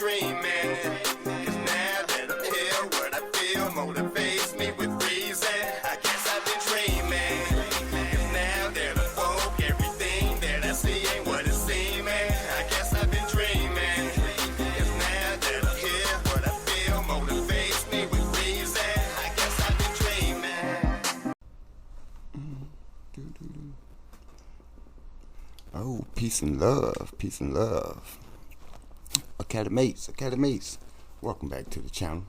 dreaming. 'Cause now that I'm here, what I feel motivates me with reason. I guess I've been dreaming. 'Cause now that I'm woke, everything that I see ain't what it seems. I guess I've been dreaming. 'Cause now that I'm here, what I feel motivates me with reason. I guess I've been dreaming. Oh, peace and love, peace and love. Academates, welcome back to the channel.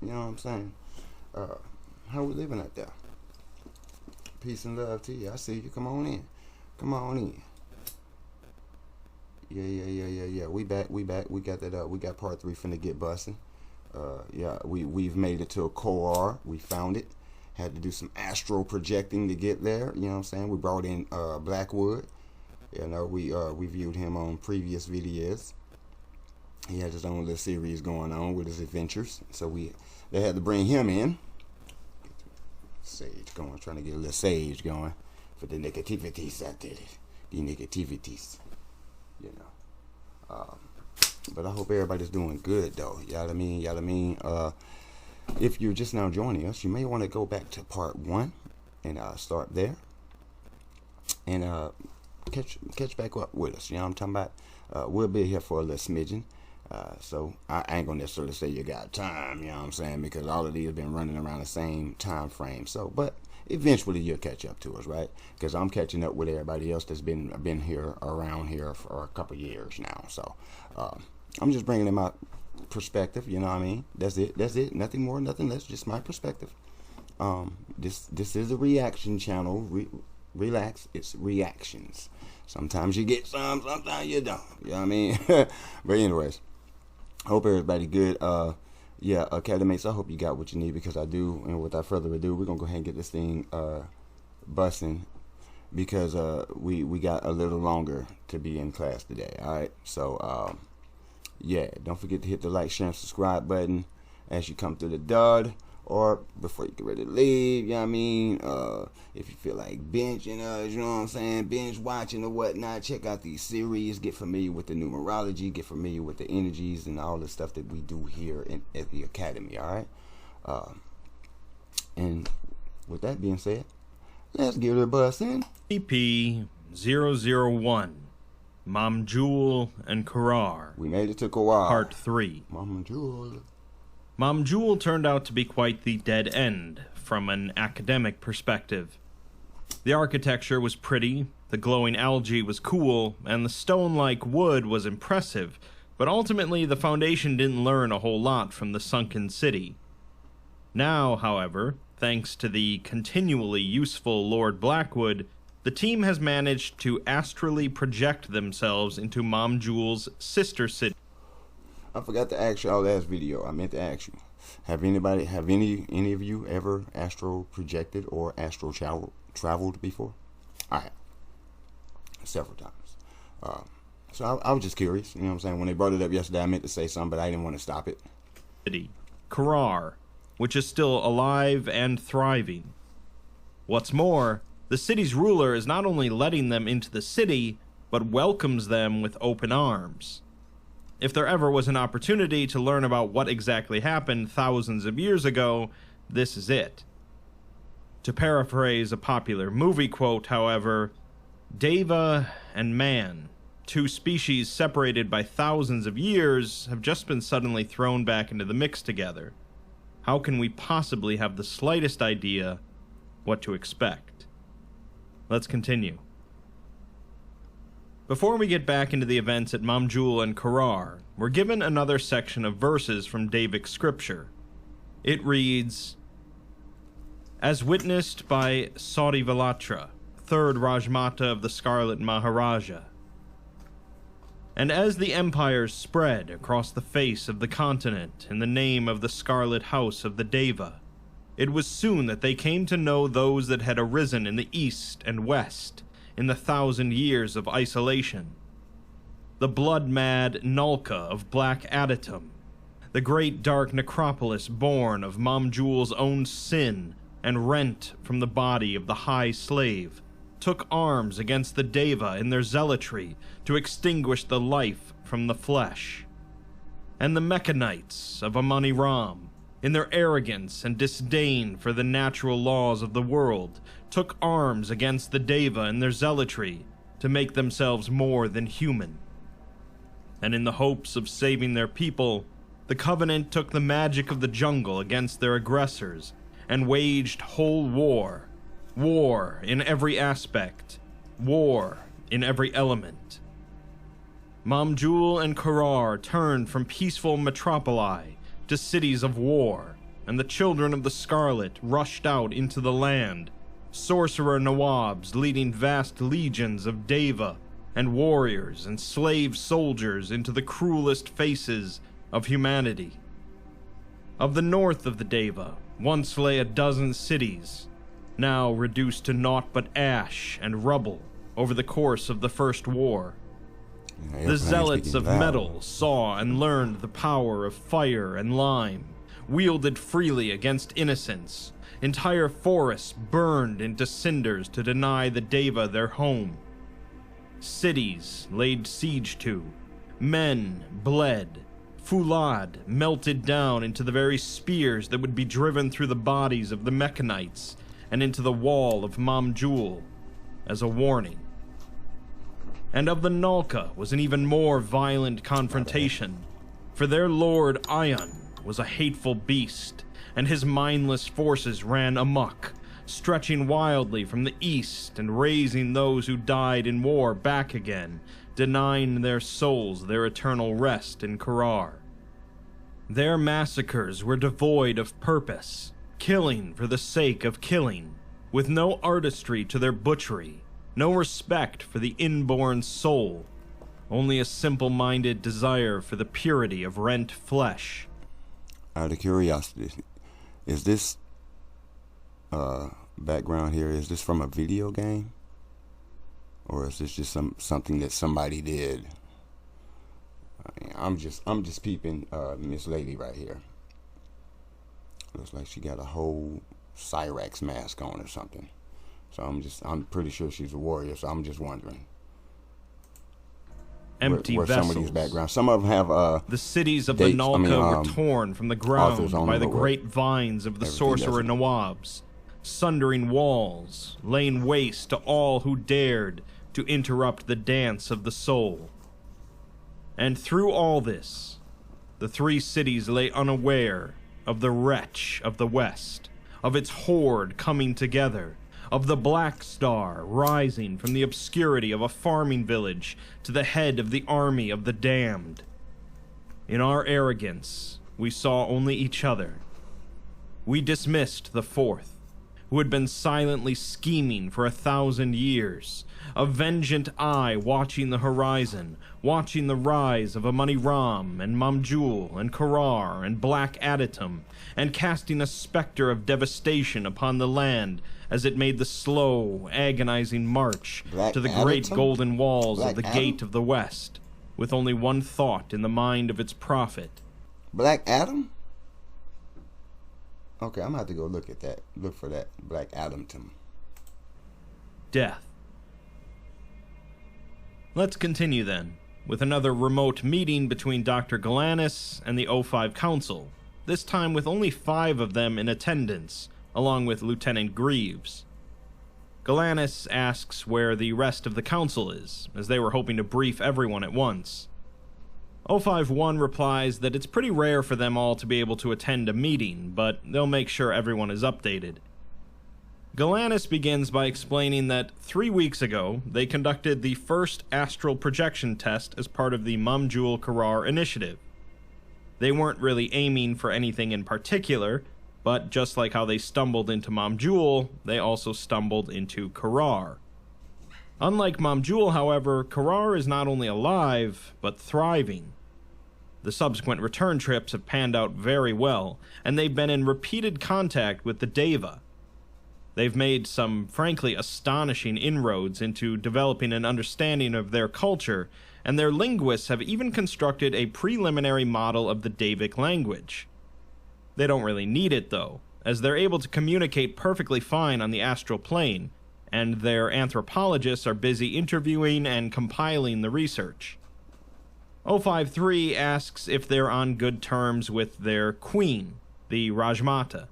You know what I'm saying? How we living out there? Peace and love to you. I see you. Come on in. Yeah. We back. We got that. We got part 3 finna get busting. Yeah, we've made it to a Korar. We found it. Had to do some astral projecting to get there. You know what I'm saying? We brought in Blackwood. You know, we viewed him on previous videos. He had his own little series going on with his adventures, so they had to bring him in. Sage going, trying to get a little sage going for the negativities out there. The negativities, you know. But I hope everybody's doing good though. You know what I mean? If you're just now joining us, you may want to go back to part 1 and start there and catch back up with us. You know what I'm talking about? We'll be here for a little smidgen. So I ain't gonna necessarily say you got time, you know what I'm saying, because all of these have been running around the same time frame. So, but eventually you'll catch up to us, right? Because I'm catching up with everybody else that's been here around here for a couple years now. So I'm just bringing in my perspective, you know what I mean? That's it. Nothing more, nothing less. Just my perspective. This is a reaction channel. Relax, it's reactions. Sometimes you get some, sometimes you don't. You know what I mean? But anyways, hope everybody good. Yeah, academates, I hope you got what you need, because I do. And without further ado, we're gonna go ahead and get this thing busting, because we got a little longer to be in class today. All right, so yeah, don't forget to hit the like, share, and subscribe button as you come through the dud, or before you get ready to leave. You know what I mean? If you feel like binging us, you know what I'm saying, binge watching or whatnot, check out these series, get familiar with the numerology, get familiar with the energies and all the stuff that we do here at the academy. All right, and with that being said, let's get it busting. SCP-001, Mamjul and Korar. We made it to Korar. Part 3. Mamjul turned out to be quite the dead end from an academic perspective. The architecture was pretty, the glowing algae was cool, and the stone-like wood was impressive, but ultimately the Foundation didn't learn a whole lot from the sunken city. Now, however, thanks to the continually useful Lord Blackwood, the team has managed to astrally project themselves into Mamjul's sister city. I forgot to ask you our last video. I meant to ask you, have any of you ever astral projected or astral traveled before? I have, several times. So I was just curious, you know what I'm saying? When they brought it up yesterday, I meant to say something, but I didn't want to stop it. Korar, which is still alive and thriving. What's more, the city's ruler is not only letting them into the city, but welcomes them with open arms. If there ever was an opportunity to learn about what exactly happened thousands of years ago, this is it. To paraphrase a popular movie quote, however, Deva and man, two species separated by thousands of years, have just been suddenly thrown back into the mix together. How can we possibly have the slightest idea what to expect? Let's continue. Before we get back into the events at Mamjul and Korar, we're given another section of verses from Devic scripture. It reads, "As witnessed by Saurivalatra, third Rajmata of the Scarlet Maharaja. And as the empires spread across the face of the continent in the name of the Scarlet House of the Deva, it was soon that they came to know those that had arisen in the east and west, in the 1,000 years of isolation. The blood-mad Nulka of Black Adatum, the great dark necropolis born of Mamjul's own sin and rent from the body of the High Slave, took arms against the Deva in their zealotry to extinguish the life from the flesh. and the Mechanites of Amani Ram, in their arrogance and disdain for the natural laws of the world, took arms against the Deva in their zealotry to make themselves more than human. And in the hopes of saving their people, the Covenant took the magic of the jungle against their aggressors and waged whole war. War in every aspect. War in every element. Mamjul and Korar turned from peaceful metropoli to cities of war, and the children of the Scarlet rushed out into the land, sorcerer Nawabs leading vast legions of Deva and warriors and slave soldiers into the cruelest faces of humanity. Of the north of the Deva once lay a dozen cities, now reduced to naught but ash and rubble over the course of the First War. The zealots of metal saw and learned the power of fire and lime, wielded freely against innocents. Entire forests burned into cinders to deny the Deva their home. Cities laid siege to, men bled, Fulad melted down into the very spears that would be driven through the bodies of the Mechanites and into the wall of Mamjul as a warning. And of the Nalka was an even more violent confrontation, for their lord Ion was a hateful beast, and his mindless forces ran amok, stretching wildly from the east and raising those who died in war back again, denying their souls their eternal rest in Korar. Their massacres were devoid of purpose, killing for the sake of killing, with no artistry to their butchery, no respect for the inborn soul, only a simple-minded desire for the purity of rent flesh. Out of curiosity, is this background here, is this from a video game? Or is this just something that somebody did? I mean, I'm just peeping Miss Lady right here. Looks like she got a whole Cyrax mask on or something. So I'm pretty sure she's a warrior, so I'm just wondering. Empty where vessels. Some of these backgrounds. Some of them have the cities of the Nalka were torn from the ground by the great vines of the sorcerer Nawabs, sundering walls, laying waste to all who dared to interrupt the dance of the soul. And through all this, the three cities lay unaware of the wretch of the West, of its horde coming together, of the Black Star rising from the obscurity of a farming village to the head of the army of the damned. In our arrogance, we saw only each other. We dismissed the fourth, who had been silently scheming for 1,000 years, a vengeant eye watching the horizon, watching the rise of Amani Ram and Mamjul and Korar and Black Adatum, and casting a specter of devastation upon the land as it made the slow, agonizing march to the great golden walls of the Gate of the West, with only one thought in the mind of its prophet. Black Adam? Okay, I'm gonna have to go look at that. Look for that Black Adatum. Death. Let's continue then, with another remote meeting between Dr. Galanis and the O5 Council, this time with only 5 of them in attendance, along with Lieutenant Greaves. Galanis asks where the rest of the council is, as they were hoping to brief everyone at once. 051 replies that it's pretty rare for them all to be able to attend a meeting, but they'll make sure everyone is updated. Galanis begins by explaining that 3 weeks ago, they conducted the first astral projection test as part of the Mamjul Korar initiative. They weren't really aiming for anything in particular, but just like how they stumbled into Mamjul, they also stumbled into Korar. Unlike Mamjul, however, Korar is not only alive, but thriving. The subsequent return trips have panned out very well, and they've been in repeated contact with the Deva. They've made some, frankly, astonishing inroads into developing an understanding of their culture, and their linguists have even constructed a preliminary model of the Devic language. They don't really need it, though, as they're able to communicate perfectly fine on the astral plane, and their anthropologists are busy interviewing and compiling the research. 053 asks if they're on good terms with their queen, the Rajmata,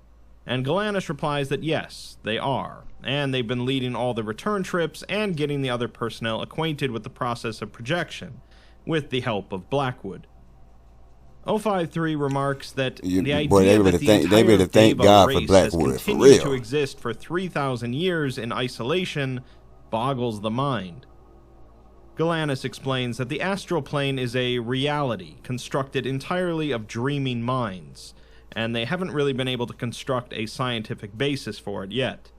and Galanis replies that yes, they are, and they've been leading all the return trips and getting the other personnel acquainted with the process of projection, with the help of Blackwood. 053 remarks that the idea that the entire Deva race has continued to exist for 3,000 years in isolation boggles the mind. Galanis explains that the astral plane is a reality constructed entirely of dreaming minds, and they haven't really been able to construct a scientific basis for it yet.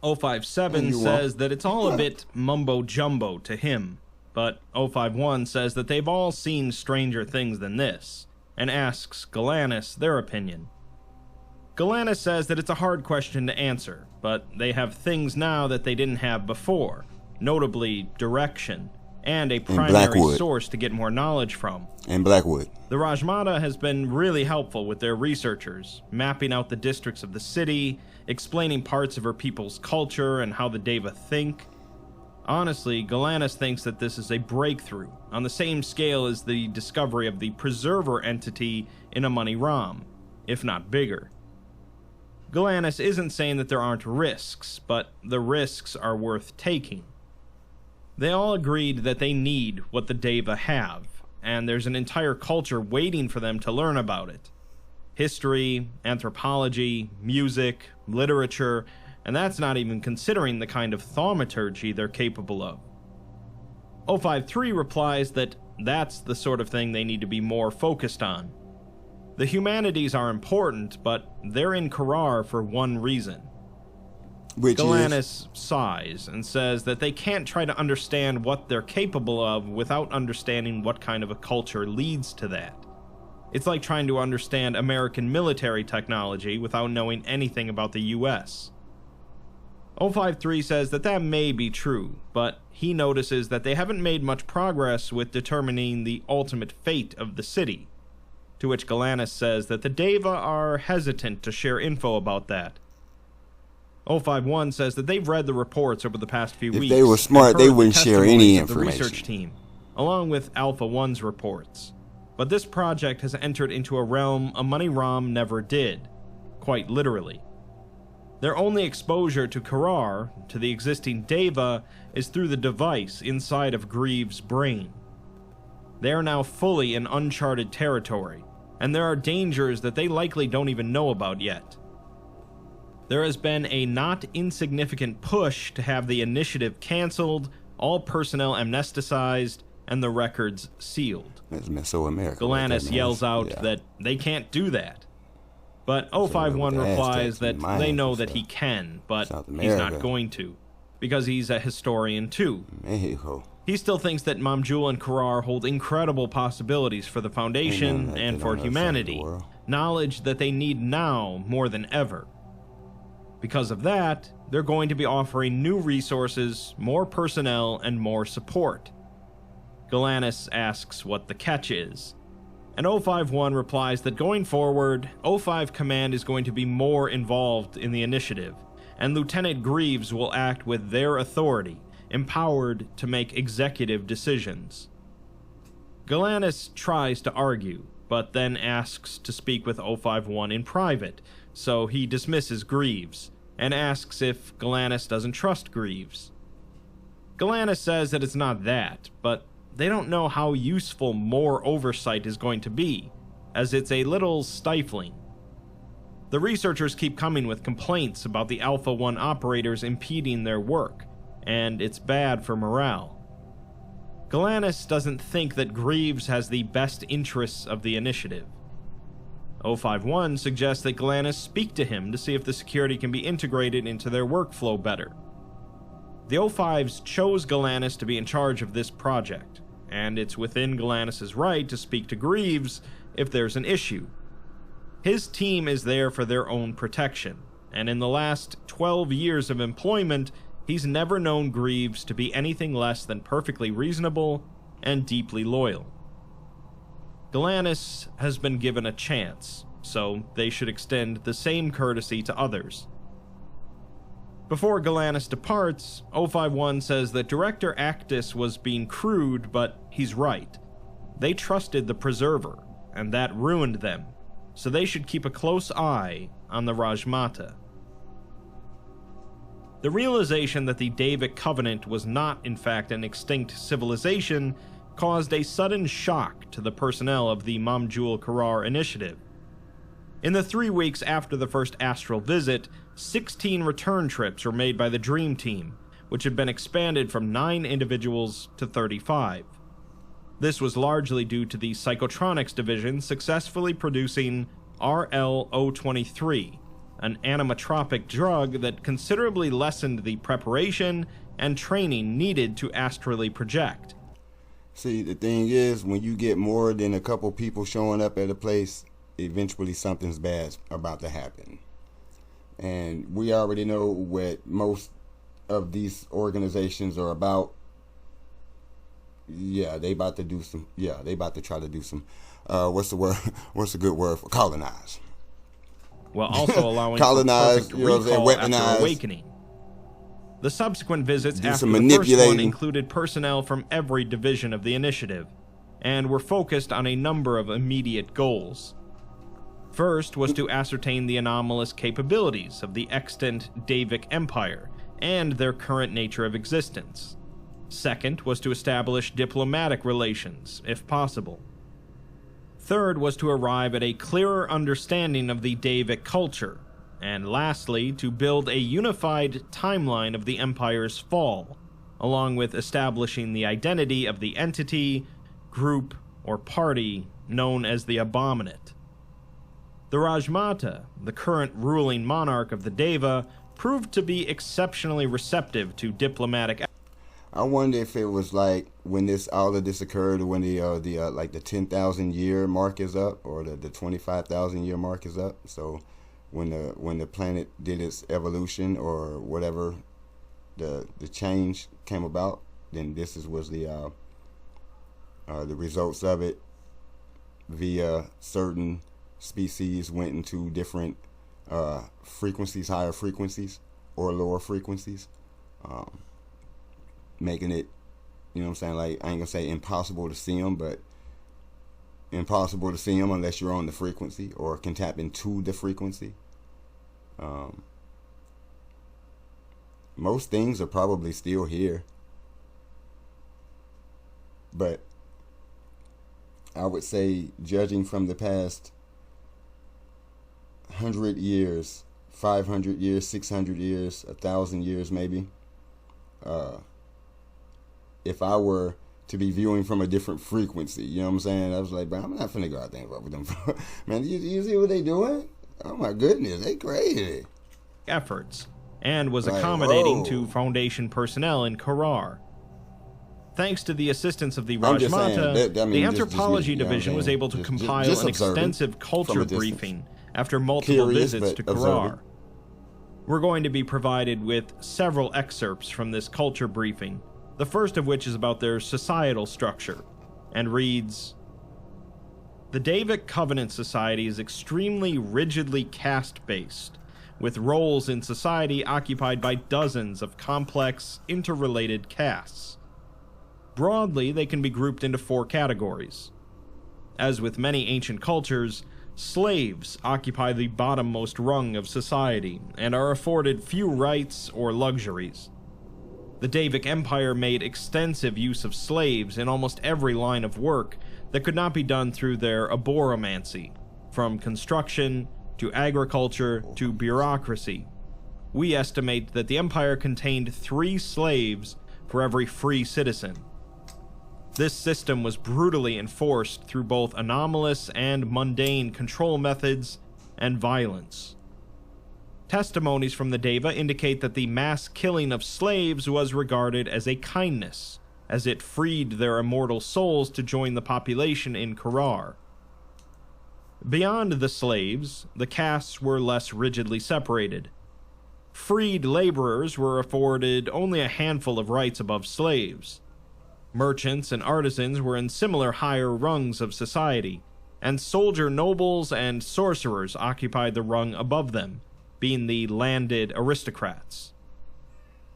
057 says that it's all a bit mumbo-jumbo to him, but 051 says that they've all seen stranger things than this, and asks Galanis their opinion. Galanis says that it's a hard question to answer, but they have things now that they didn't have before, notably direction, and a primary source to get more knowledge from. And Blackwood. The Rajmata has been really helpful with their researchers, mapping out the districts of the city, explaining parts of her people's culture and how the Deva think. Honestly, Galanis thinks that this is a breakthrough, on the same scale as the discovery of the Preserver entity in Amani Ram, if not bigger. Galanis isn't saying that there aren't risks, but the risks are worth taking. They all agreed that they need what the Deva have, and there's an entire culture waiting for them to learn about it. History, anthropology, music, literature, and that's not even considering the kind of thaumaturgy they're capable of. 053 replies that that's the sort of thing they need to be more focused on. The humanities are important, but they're in Korar for one reason. Galanis sighs and says that they can't try to understand what they're capable of without understanding what kind of a culture leads to that. It's like trying to understand American military technology without knowing anything about the US. 053 says that that may be true, but he notices that they haven't made much progress with determining the ultimate fate of the city, to which Galanis says that the Deva are hesitant to share info about that. 051 says that they've read the reports over the past few weeks. If they were smart, they wouldn't share any information. The research team, along with Alpha 1's reports. But this project has entered into a realm Amani Ram never did, quite literally. Their only exposure to Korar, to the existing Deva, is through the device inside of Greaves' brain. They are now fully in uncharted territory, and there are dangers that they likely don't even know about yet. There has been a not insignificant push to have the initiative canceled, all personnel amnesticized, and the records sealed. That's Mesoamerica. Galanis yells out that they can't do that. But 051 replies that they know that he can, but he's not going to, because he's a historian too. Mexico. He still thinks that Mamjul and Korar hold incredible possibilities for the Foundation and for humanity, knowledge that they need now more than ever. Because of that, they're going to be offering new resources, more personnel, and more support. Galanis asks what the catch is, and 051 replies that going forward, 05 Command is going to be more involved in the initiative, and Lieutenant Greaves will act with their authority, empowered to make executive decisions. Galanis tries to argue, but then asks to speak with 051 in private, so he dismisses Greaves, and asks if Galanis doesn't trust Greaves. Galanis says that it's not that, but they don't know how useful more oversight is going to be, as it's a little stifling. The researchers keep coming with complaints about the Alpha 1 operators impeding their work, and it's bad for morale. Galanis doesn't think that Greaves has the best interests of the initiative. 051 suggests that Galanis speak to him to see if the security can be integrated into their workflow better. The 05s chose Galanis to be in charge of this project, and it's within Galanis' right to speak to Greaves if there's an issue. His team is there for their own protection, and in the last 12 years of employment, he's never known Greaves to be anything less than perfectly reasonable and deeply loyal. Galanis has been given a chance, so they should extend the same courtesy to others. Before Galanis departs, 051 says that Director Actus was being crude, but he's right. They trusted the Preserver, and that ruined them, so they should keep a close eye on the Rajmata. The realization that the Davic Covenant was not in fact an extinct civilization caused a sudden shock to the personnel of the Mamjul Korar initiative. In the 3 weeks after the first astral visit, 16 return trips were made by the Dream Team, which had been expanded from 9 individuals to 35. This was largely due to the Psychotronics Division successfully producing RL-023, an animatropic drug that considerably lessened the preparation and training needed to astrally project. See, the thing is, when you get more than a couple people showing up at a place, eventually something's bad about to happen. And we already know what most of these organizations are about. Yeah, they about to do some, they about to try to do some, what's the word, what's a good word for colonize? While also allowing colonize, for perfect recall weaponize, after awakening. The subsequent visits do after some the first one manipulating. included personnel from every division of the initiative, and were focused on a number of immediate goals. First was to ascertain the anomalous capabilities of the extant Davic Empire and their current nature of existence. Second was to establish diplomatic relations, if possible. Third was to arrive at a clearer understanding of the Davic culture, and lastly, to build a unified timeline of the Empire's fall, along with establishing the identity of the entity, group, or party known as the Abominate. The Rajmata, the current ruling monarch of the Deva, proved to be exceptionally receptive to diplomatic. I wonder if it was like when all of this occurred, when like the 10,000 year mark is up, or the 25,000 year mark is up. So when the planet did its evolution, or whatever the change came about, then this was the results of it via certain species went into different frequencies, higher frequencies or lower frequencies, making it, you know what I'm saying, like, I ain't gonna say impossible to see them, but impossible to see them unless you're on the frequency or can tap into the frequency. Most things are probably still here, but I would say, judging from the past 100 years, 500 years, 600 years, 1,000 years maybe, if I were to be viewing from a different frequency, you know what I'm saying, I was like, bro, I'm not finna go out there and fuck with them. Man, you see what they doing? Oh my goodness, they crazy. Efforts, and was Like, accommodating whoa. to Foundation personnel in Korar. Thanks to the assistance of the I'm just saying, Rajmata, that- I mean, the just Anthropology me, you know what I'm Division was saying? able to Just compile an observing extensive from culture a distance. briefing after multiple Curious, visits to but Korar. observing. We're going to be provided with several excerpts from this culture briefing, the first of which is about their societal structure, and reads, "The Davic Covenant Society is extremely rigidly caste-based, with roles in society occupied by dozens of complex, interrelated castes. Broadly, they can be grouped into 4 categories. As with many ancient cultures, slaves occupy the bottommost rung of society and are afforded few rights or luxuries. The Davic Empire made extensive use of slaves in almost every line of work that could not be done through their aboromancy, from construction to agriculture to bureaucracy. We estimate that the Empire contained 3 slaves for every free citizen. This system was brutally enforced through both anomalous and mundane control methods and violence. Testimonies from the Deva indicate that the mass killing of slaves was regarded as a kindness, as it freed their immortal souls to join the population in Korar. Beyond the slaves, the castes were less rigidly separated. Freed laborers were afforded only a handful of rights above slaves. Merchants and artisans were in similar higher rungs of society, and soldier nobles and sorcerers occupied the rung above them, being the landed aristocrats.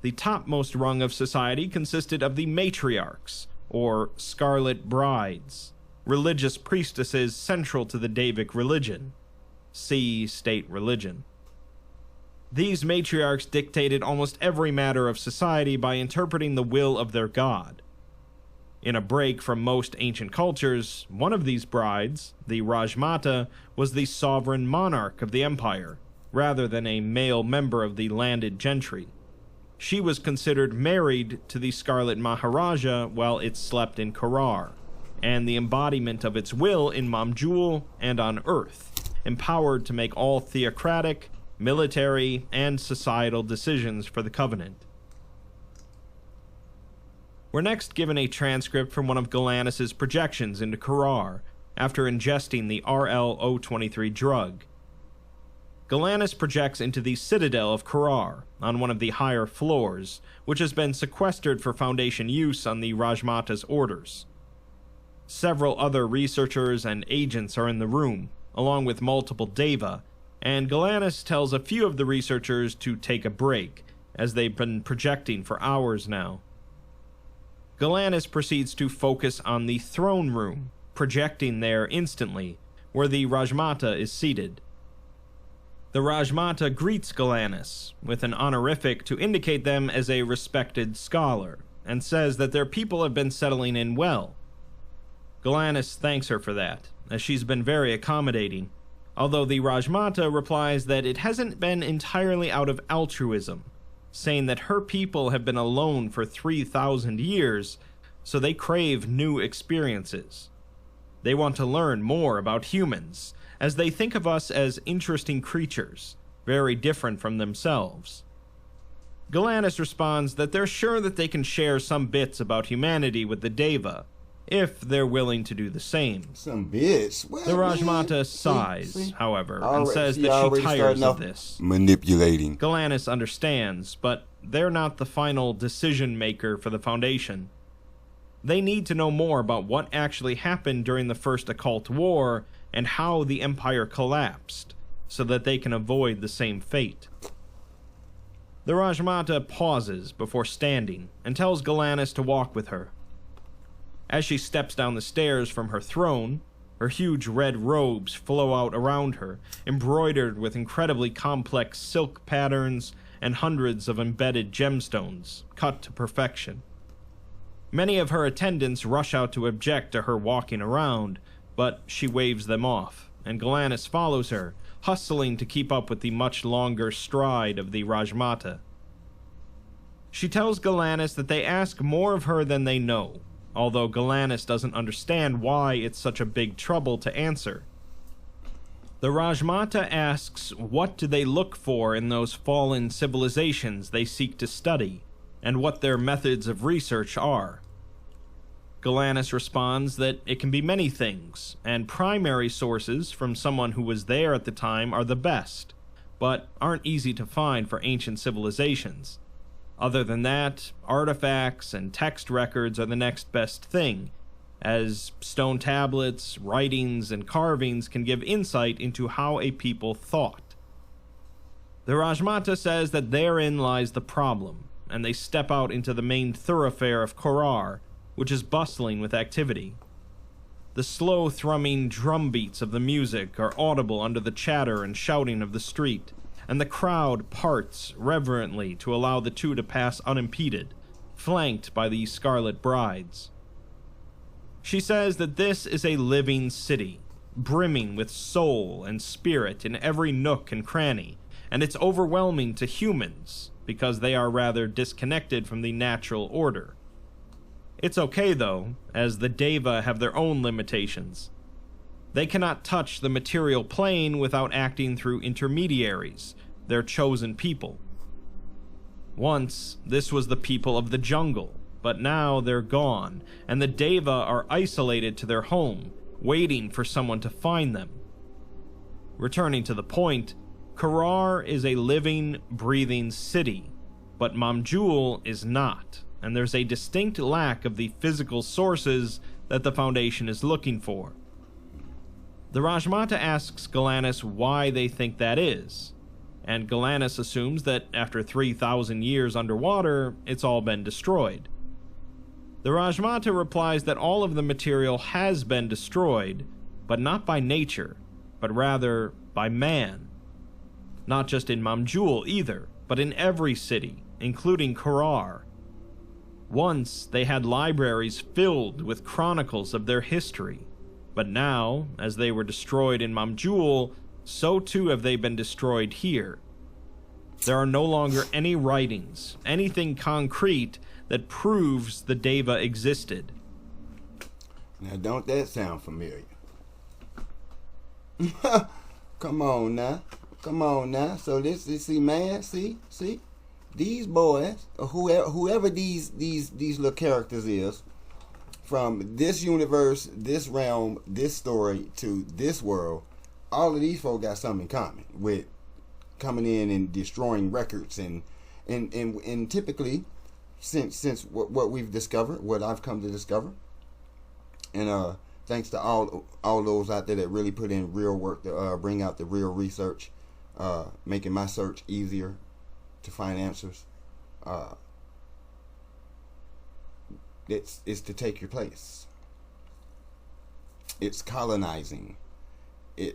The topmost rung of society consisted of the matriarchs, or scarlet brides, religious priestesses central to the Davic religion. See state religion. These matriarchs dictated almost every matter of society by interpreting the will of their god. In a break from most ancient cultures, one of these brides, the Rajmata, was the sovereign monarch of the empire, rather than a male member of the landed gentry. She was considered married to the Scarlet Maharaja while it slept in Korar, and the embodiment of its will in Mamjul and on Earth, empowered to make all theocratic, military, and societal decisions for the Covenant. We're next given a transcript from one of Galanis' projections into Korar after ingesting the RL-023 drug. Galanis projects into the citadel of Korar on one of the higher floors, which has been sequestered for Foundation use on the Rajmata's orders. Several other researchers and agents are in the room, along with multiple Deva, and Galanis tells a few of the researchers to take a break, as they've been projecting for hours now. Galanis proceeds to focus on the throne room, projecting there instantly, where the Rajmata is seated. The Rajmata greets Galanis with an honorific to indicate them as a respected scholar, and says that their people have been settling in well. Galanis thanks her for that, as she's been very accommodating, although the Rajmata replies that it hasn't been entirely out of altruism, saying that her people have been alone for 3,000 years, so they crave new experiences. They want to learn more about humans, as they think of us as interesting creatures, very different from themselves. Galanis responds that they're sure that they can share some bits about humanity with the Deva, if they're willing to do the same. Some bits. Well, the Rajmata sighs, however, and says that she tires of this. Manipulating. Galanis understands, but they're not the final decision maker for the Foundation. They need to know more about what actually happened during the First Occult War and how the Empire collapsed, so that they can avoid the same fate. The Rajmata pauses before standing and tells Galanis to walk with her. As she steps down the stairs from her throne, her huge red robes flow out around her, embroidered with incredibly complex silk patterns and hundreds of embedded gemstones, cut to perfection. Many of her attendants rush out to object to her walking around, but she waves them off, and Galanis follows her, hustling to keep up with the much longer stride of the Rajmata. She tells Galanis that they ask more of her than they know, although Galanis doesn't understand why it's such a big trouble to answer. The Rajmata asks what do they look for in those fallen civilizations they seek to study, and what their methods of research are. Galanis responds that it can be many things, and primary sources from someone who was there at the time are the best, but aren't easy to find for ancient civilizations. Other than that, artifacts and text records are the next best thing, as stone tablets, writings, and carvings can give insight into how a people thought. The Rajmata says that therein lies the problem, and they step out into the main thoroughfare of Korar, which is bustling with activity. The slow thrumming drum beats of the music are audible under the chatter and shouting of the street, and the crowd parts reverently to allow the two to pass unimpeded, flanked by the Scarlet Brides. She says that this is a living city, brimming with soul and spirit in every nook and cranny, and it's overwhelming to humans, because they are rather disconnected from the natural order. It's okay though, as the Deva have their own limitations. They cannot touch the material plane without acting through intermediaries, their chosen people. Once, this was the people of the jungle, but now they're gone, and the Deva are isolated to their home, waiting for someone to find them. Returning to the point, Korar is a living, breathing city, but Mamjul is not, and there's a distinct lack of the physical sources that the Foundation is looking for. The Rajmata asks Galanis why they think that is, and Galanis assumes that after 3,000 years underwater, it's all been destroyed. The Rajmata replies that all of the material has been destroyed, but not by nature, but rather by man. Not just in Mamjul either, but in every city, including Korar. Once they had libraries filled with chronicles of their history, but now, as they were destroyed in Mamjul, so too have they been destroyed here. There are no longer any writings, anything concrete that proves the Deva existed. Now, don't that sound familiar? Come on now. Come on now. So this see, man, see? These boys, or whoever these little characters is, from this universe, this realm, this story, to this world, all of these folk got something in common with coming in and destroying records and typically since what we've discovered, what I've come to discover, and thanks to all those out there that really put in real work to bring out the real research, making my search easier to find answers. It's to take your place. It's colonizing. I'm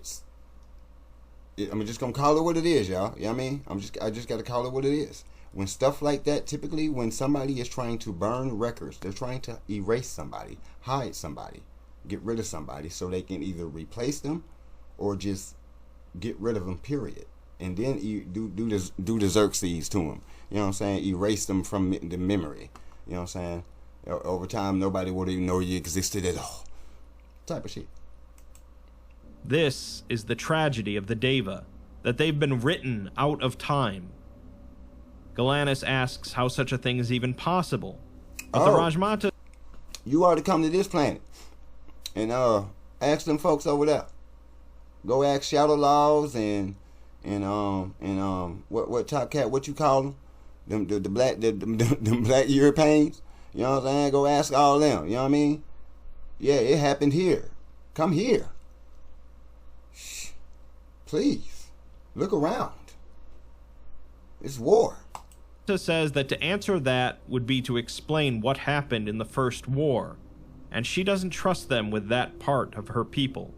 just gonna call it what it is, y'all. You know what I mean? I just gotta call it what it is. When stuff like that, typically when somebody is trying to burn records, they're trying to erase somebody, hide somebody, get rid of somebody, so they can either replace them or just get rid of them, period. And then you do the Xerxes to them. You know what I'm saying? Erase them from the memory. You know what I'm saying? Over time, nobody would even know you existed at all. Type of shit. This is the tragedy of the Deva, that they've been written out of time. Galanis asks how such a thing is even possible. But the Rajmata... You ought to come to this planet and ask them folks over there. Go ask Shadow Laws and what Top Cat, what you call them? The black Europeans. You know what I'm saying? Go ask all them. You know what I mean? Yeah, it happened here. Come here. Shh. Please. Look around. It's war. Says that to answer that would be to explain what happened in the first war, and she doesn't trust them with that part of her people.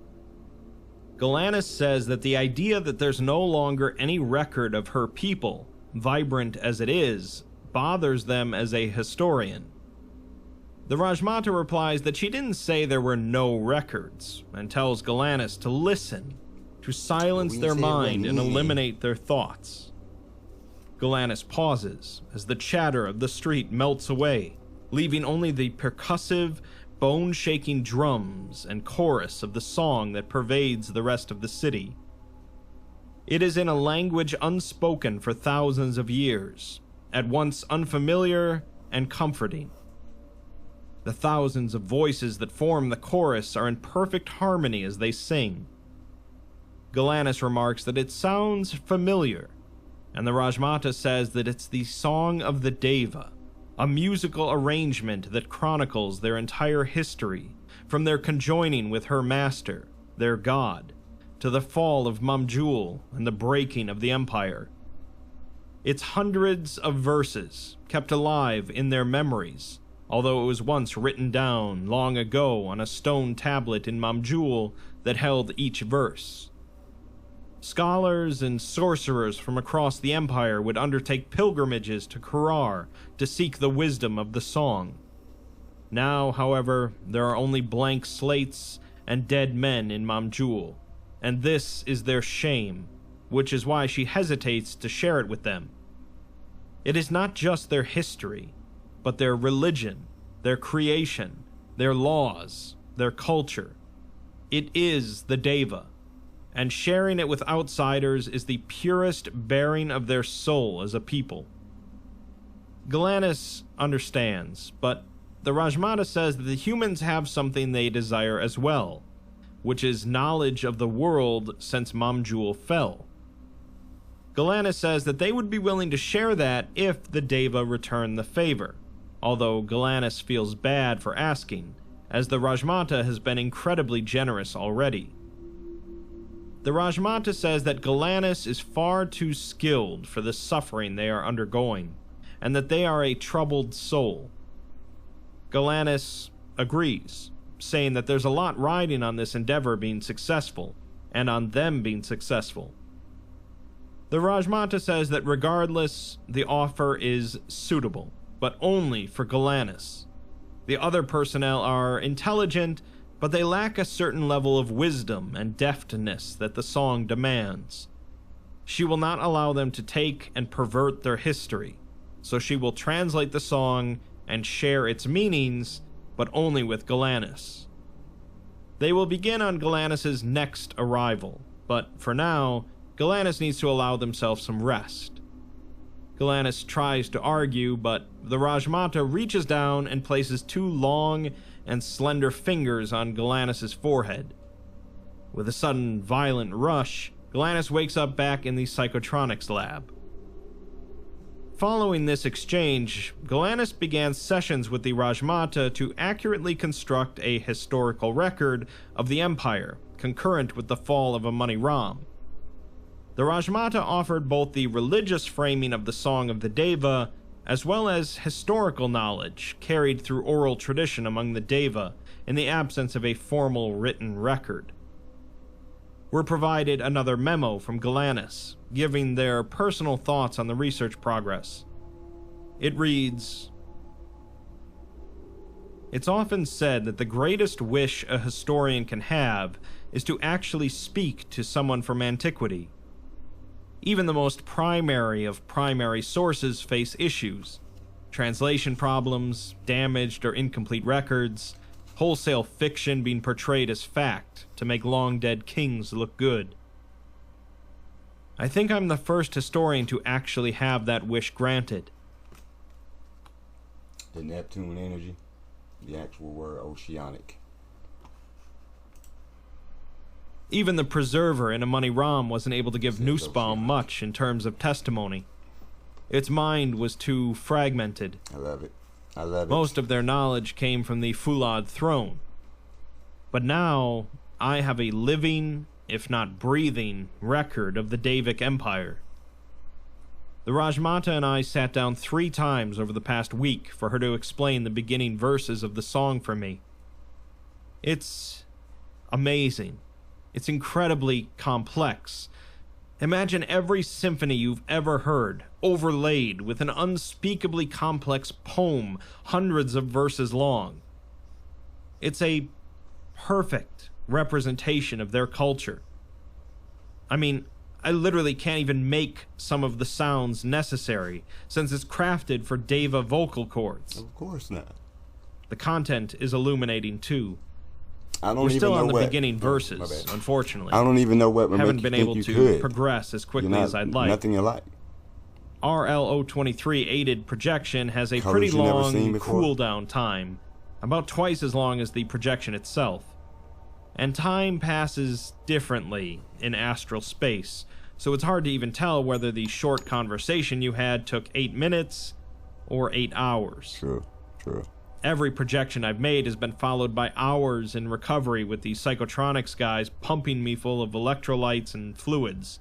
Galanis says that the idea that there's no longer any record of her people, vibrant as it is, bothers them as a historian. The Rajmata replies that she didn't say there were no records, and tells Galanis to listen, to silence their mind and eliminate their thoughts. Galanis pauses as the chatter of the street melts away, leaving only the percussive, bone-shaking drums and chorus of the song that pervades the rest of the city. It is in a language unspoken for thousands of years, at once unfamiliar and comforting. The thousands of voices that form the chorus are in perfect harmony as they sing. Galanis remarks that it sounds familiar, and the Rajmata says that it's the Song of the Deva, a musical arrangement that chronicles their entire history, from their conjoining with her master, their god, to the fall of Mamjul and the breaking of the empire. It's hundreds of verses, kept alive in their memories, although it was once written down long ago on a stone tablet in Mamjul that held each verse. Scholars and sorcerers from across the empire would undertake pilgrimages to Korar to seek the wisdom of the song. Now, however, there are only blank slates and dead men in Mamjul, and this is their shame, which is why she hesitates to share it with them. It is not just their history, but their religion, their creation, their laws, their culture. It is the Deva, and sharing it with outsiders is the purest bearing of their soul as a people. Galanis understands, but the Rajmata says that the humans have something they desire as well, which is knowledge of the world since Mamjul fell. Galanis says that they would be willing to share that if the Deva return the favor, although Galanis feels bad for asking, as the Rajmata has been incredibly generous already. The Rajmata says that Galanis is far too skilled for the suffering they are undergoing, and that they are a troubled soul. Galanis agrees, saying that there's a lot riding on this endeavor being successful, and on them being successful. The Rajmata says that regardless, the offer is suitable, but only for Galanis. The other personnel are intelligent, but they lack a certain level of wisdom and deftness that the song demands. She will not allow them to take and pervert their history, so she will translate the song and share its meanings, but only with Galanis. They will begin on Galanis' next arrival, but for now, Galanis needs to allow themselves some rest. Galanis tries to argue, but the Rajmata reaches down and places 2 long and slender fingers on Galanis' forehead. With a sudden violent rush, Galanis wakes up back in the psychotronics lab. Following this exchange, Galanis began sessions with the Rajmata to accurately construct a historical record of the Empire, concurrent with the fall of a Money Ram. The Rajmata offered both the religious framing of the Song of the Deva, as well as historical knowledge carried through oral tradition among the Deva in the absence of a formal written record. We're provided another memo from Galanis, giving their personal thoughts on the research progress. It reads, "It's often said that the greatest wish a historian can have is to actually speak to someone from antiquity. Even the most primary of primary sources face issues: translation problems, damaged or incomplete records, wholesale fiction being portrayed as fact to make long-dead kings look good. I think I'm the first historian to actually have that wish granted." The Neptune energy, the actual word oceanic. Even the preserver in a Money Ram wasn't able to give Says Nussbaum oceanic. much in terms of testimony. Its mind was too fragmented. I love it. I love it. Most of their knowledge came from the Fulad throne. But now, I have a living, if not breathing, record of the Davic Empire. The Rajmata and I sat down 3 times over the past week for her to explain the beginning verses of the song for me. It's amazing. It's incredibly complex. Imagine every symphony you've ever heard, overlaid with an unspeakably complex poem, hundreds of verses long. It's a perfect representation of their culture. I mean, I literally can't even make some of the sounds necessary, since it's crafted for Deva vocal cords. Of course not. The content is illuminating too. I don't We're even still know on the what. beginning My verses, bad. unfortunately. I don't even know what would Haven't make been you able think to you could. progress as quickly You're not, as I'd like. Nothing you like. RLO-23 aided projection has a Colors pretty you never long seen before. cooldown time, about twice as long as the projection itself. And time passes differently in astral space, so it's hard to even tell whether the short conversation you had took 8 minutes or 8 hours. True. Every projection I've made has been followed by hours in recovery with the psychotronics guys pumping me full of electrolytes and fluids.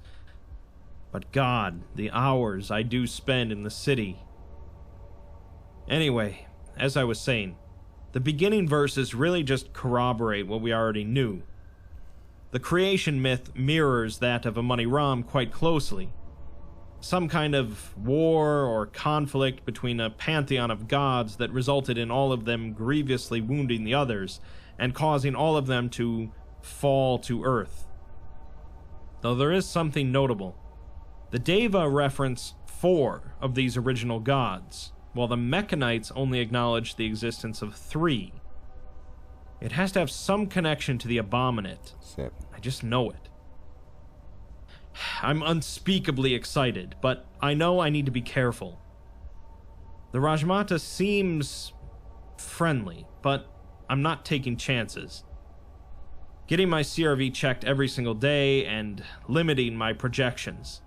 But God, the hours I do spend in the city. Anyway, as I was saying, the beginning verses really just corroborate what we already knew. The creation myth mirrors that of a Money Ram quite closely. Some kind of war or conflict between a pantheon of gods that resulted in all of them grievously wounding the others and causing all of them to fall to earth. Though there is something notable. The Deva reference 4 of these original gods, while the Mechanites only acknowledge the existence of 3. It has to have some connection to the Abominate. Seven. I just know it. I'm unspeakably excited, but I know I need to be careful. The Rajmata seems friendly, but I'm not taking chances. Getting my CRV checked every single day and limiting my projections.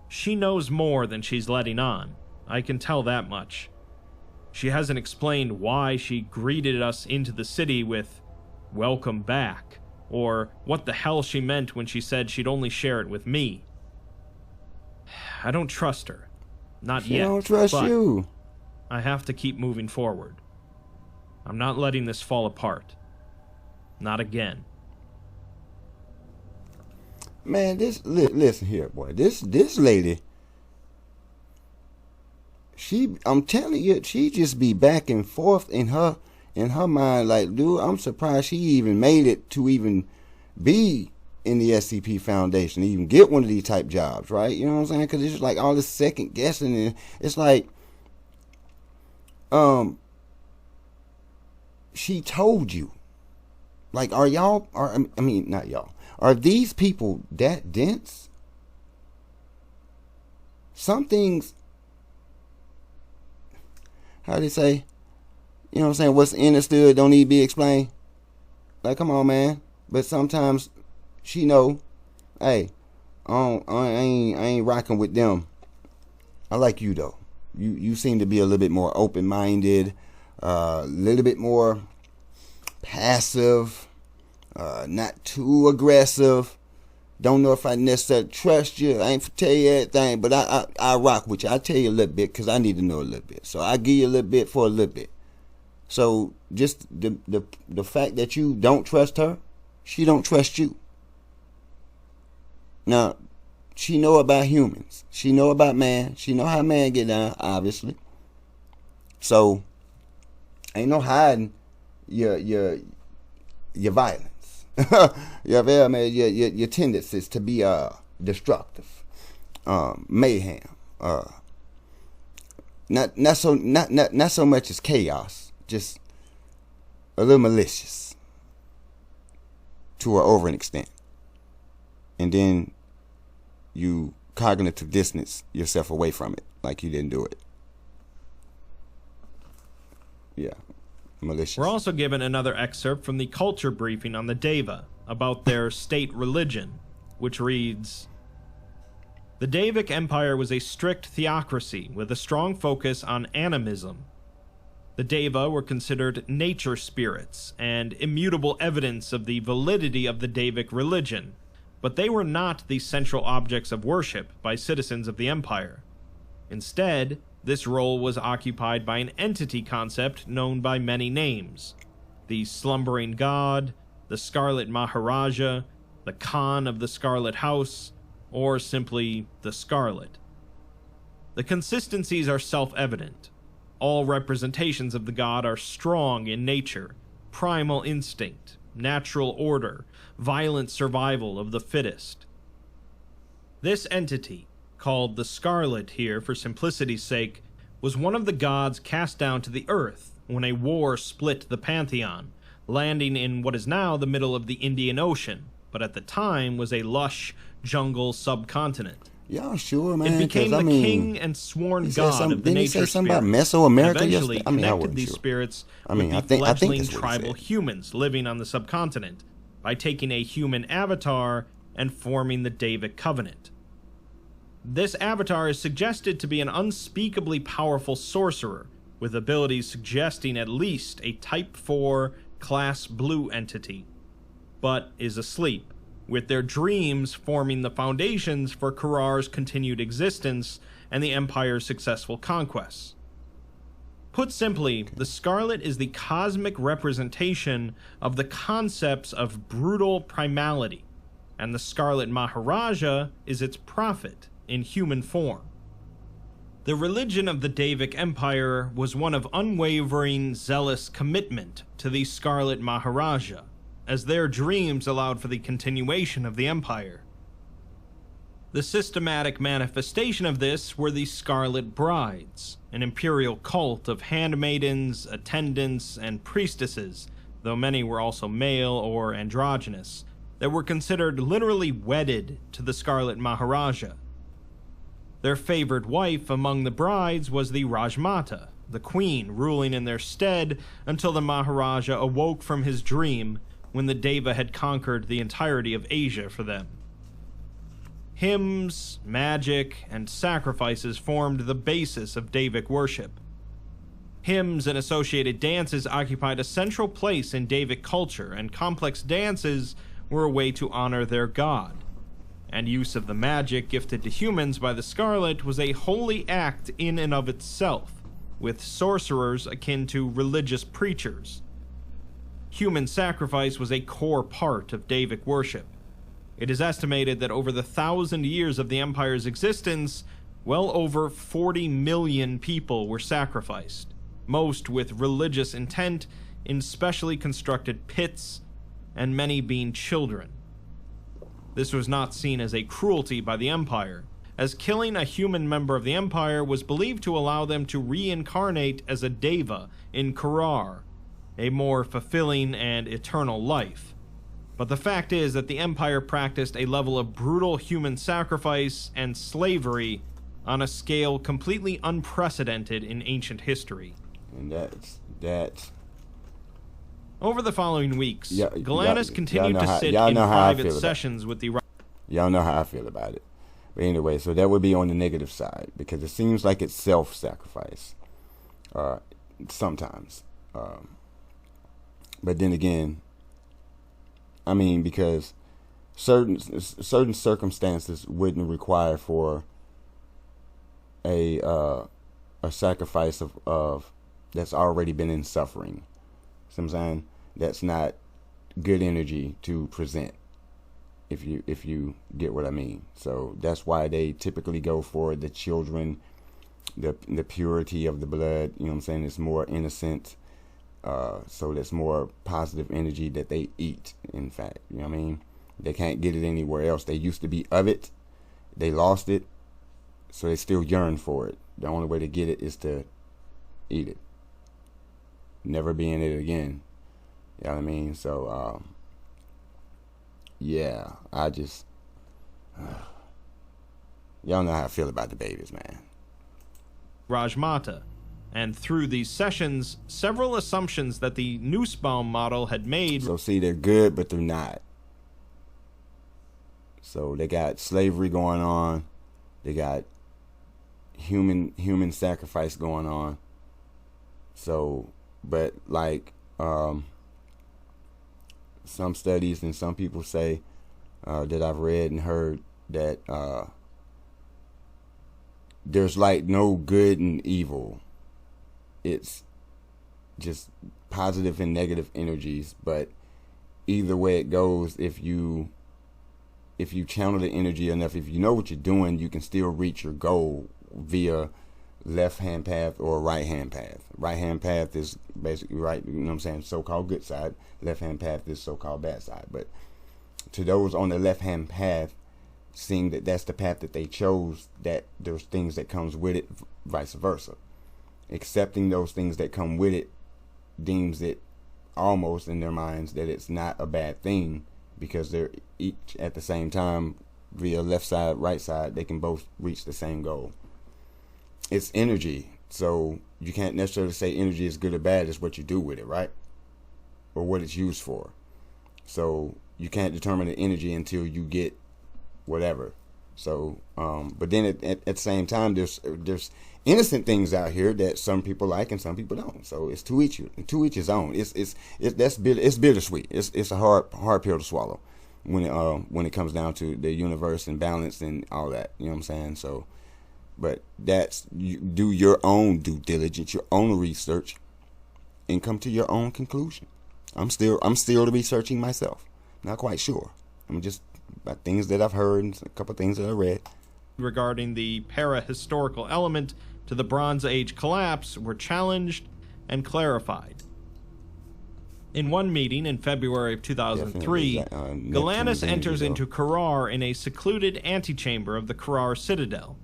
She knows more than she's letting on. I can tell that much. She hasn't explained why she greeted us into the city with "Welcome back," or what the hell she meant when she said she'd only share it with me. I don't trust her. Not She yet. don't trust but you. I have to keep moving forward. I'm not letting this fall apart. Not again. Man, listen here, boy. This lady, I'm telling you, she just be back and forth in her mind. Like, dude, I'm surprised she even made it to even be in the SCP Foundation, even get one of these type jobs, right? You know what I'm saying? Because it's like all this second guessing, and it's like, she told you. Like, not y'all. Are these people that dense? Some things, how do they say? You know what I'm saying? What's understood don't need to be explained. Like, come on, man. But sometimes she know, hey, I ain't rocking with them. I like you though. You seem to be a little bit more open-minded, a little bit more passive, not too aggressive. Don't know if I necessarily trust you. I ain't for tell you everything, but I rock with you. I tell you a little bit because I need to know a little bit. So I give you a little bit for a little bit. So just the fact that you don't trust her, she don't trust you. Now, she know about humans. She know about man. She know how man get down, obviously. So ain't no hiding your violence. your tendencies to be destructive, mayhem, not so much as chaos, just a little malicious to or over an extent, and then you cognitive distance yourself away from it like you didn't do it. Yeah. Malicious. We're also given another excerpt from the culture briefing on the Deva about their state religion, which reads, "The Davic Empire was a strict theocracy with a strong focus on animism. The Deva were considered nature spirits and immutable evidence of the validity of the Davic religion, but they were not the central objects of worship by citizens of the Empire. Instead, this role was occupied by an entity concept known by many names: the Slumbering God, the Scarlet Maharaja, the Khan of the Scarlet House, or simply the Scarlet. The consistencies are self-evident. All representations of the god are strong in nature, primal instinct, natural order, violent survival of the fittest. This entity, called the Scarlet here for simplicity's sake, was one of the gods cast down to the earth when a war split the pantheon, landing in what is now the middle of the Indian Ocean, but at the time was a lush jungle subcontinent. Y'all sure, man? It became the king and sworn god of the nature spirits. Something about Mesoamerica. Mesoamerica Eventually connected these spirits with the fledgling tribal humans living on the subcontinent by taking a human avatar and forming the Davic Covenant. This avatar is suggested to be an unspeakably powerful sorcerer, with abilities suggesting at least a Type 4 Class Blue entity, but is asleep, with their dreams forming the foundations for Korar's continued existence and the Empire's successful conquests. Put simply, the Scarlet is the cosmic representation of the concepts of brutal primality, and the Scarlet Maharaja is its prophet in human form. The religion of the Davic Empire was one of unwavering, zealous commitment to the Scarlet Maharaja, as their dreams allowed for the continuation of the Empire. The systematic manifestation of this were the Scarlet Brides, an imperial cult of handmaidens, attendants, and priestesses, though many were also male or androgynous, that were considered literally wedded to the Scarlet Maharaja. Their favored wife among the brides was the Rajmata, the queen ruling in their stead until the Maharaja awoke from his dream when the Deva had conquered the entirety of Asia for them. Hymns, magic, and sacrifices formed the basis of Davic worship. Hymns and associated dances occupied a central place in Davic culture, and complex dances were a way to honor their god. And use of the magic gifted to humans by the Scarlet was a holy act in and of itself, with sorcerers akin to religious preachers. Human sacrifice was a core part of Davic worship. It is estimated that over the 1,000 years of the Empire's existence, well over 40 million people were sacrificed, most with religious intent in specially constructed pits, and many being children. This was not seen as a cruelty by the Empire, as killing a human member of the Empire was believed to allow them to reincarnate as a Deva in Korar, a more fulfilling and eternal life. But the fact is that the Empire practiced a level of brutal human sacrifice and slavery on a scale completely unprecedented in ancient history. And that's Over the following weeks, Yeah, Galanus continued to sit y'all in know how I private feel about sessions with the... y'all know how I feel about it. But anyway, so that would be on the negative side, because it seems like it's self-sacrifice sometimes. But then again, I mean, because certain circumstances wouldn't require for a sacrifice of that's already been in suffering. See what I'm saying? That's not good energy to present, if you get what I mean. So that's why they typically go for the children, the purity of the blood. You know what I'm saying? It's more innocent. So that's more positive energy that they eat, in fact. You know what I mean? They can't get it anywhere else. They used to be of it. They lost it. So they still yearn for it. The only way to get it is to eat it. Never be in it again. You know what I mean? So, yeah, I just... y'all know how I feel about the babies, man. Rajmata, and through these sessions, several assumptions that the Nussbaum model had made... So see, they're good, but they're not. So they got slavery going on. They got human sacrifice going on. So, but like some studies and some people say that I've read and heard that there's like no good and evil. It's just positive and negative energies, but either way it goes, if you channel the energy enough, if you know what you're doing, you can still reach your goal via left-hand path or right-hand path. Right-hand path is basically right, you know what I'm saying, so-called good side. Left-hand path is so-called bad side. But to those on the left-hand path, seeing that that's the path that they chose, that there's things that comes with it, vice versa. Accepting those things that come with it deems it almost in their minds that it's not a bad thing, because they're each at the same time, via left side, right side, they can both reach the same goal. It's energy, so you can't necessarily say energy is good or bad. It's what you do with it, right? Or what it's used for. So you can't determine the energy until you get whatever. So, but then at the same time, there's innocent things out here that some people like and some people don't. So it's to each his own. It's bittersweet. It's a hard pill to swallow when it comes down to the universe and balance and all that. You know what I'm saying? So, but you do your own due diligence, your own research, and come to your own conclusion. I'm still researching myself. Not quite sure. I'm just about things that I've heard and a couple of things that I read regarding the para-historical element to the Bronze Age collapse were challenged and clarified. In one meeting in February of 2003, Galanus enters into Korar in a secluded antechamber of the Korar Citadel.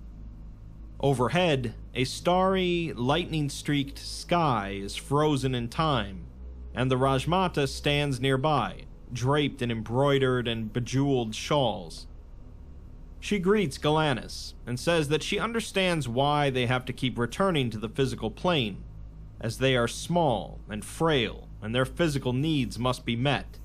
Overhead, a starry, lightning-streaked sky is frozen in time, and the Rajmata stands nearby, draped in embroidered and bejeweled shawls. She greets Galanus and says that she understands why they have to keep returning to the physical plane, as they are small and frail and their physical needs must be met.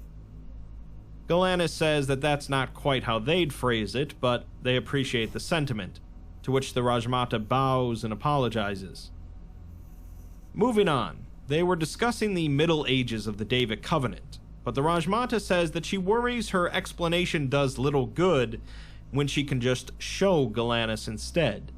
Galanus says that that's not quite how they'd phrase it, but they appreciate the sentiment, to which the Rajmata bows and apologizes. Moving on, they were discussing the Middle Ages of the Davic Covenant, but the Rajmata says that she worries her explanation does little good when she can just show Galanus instead.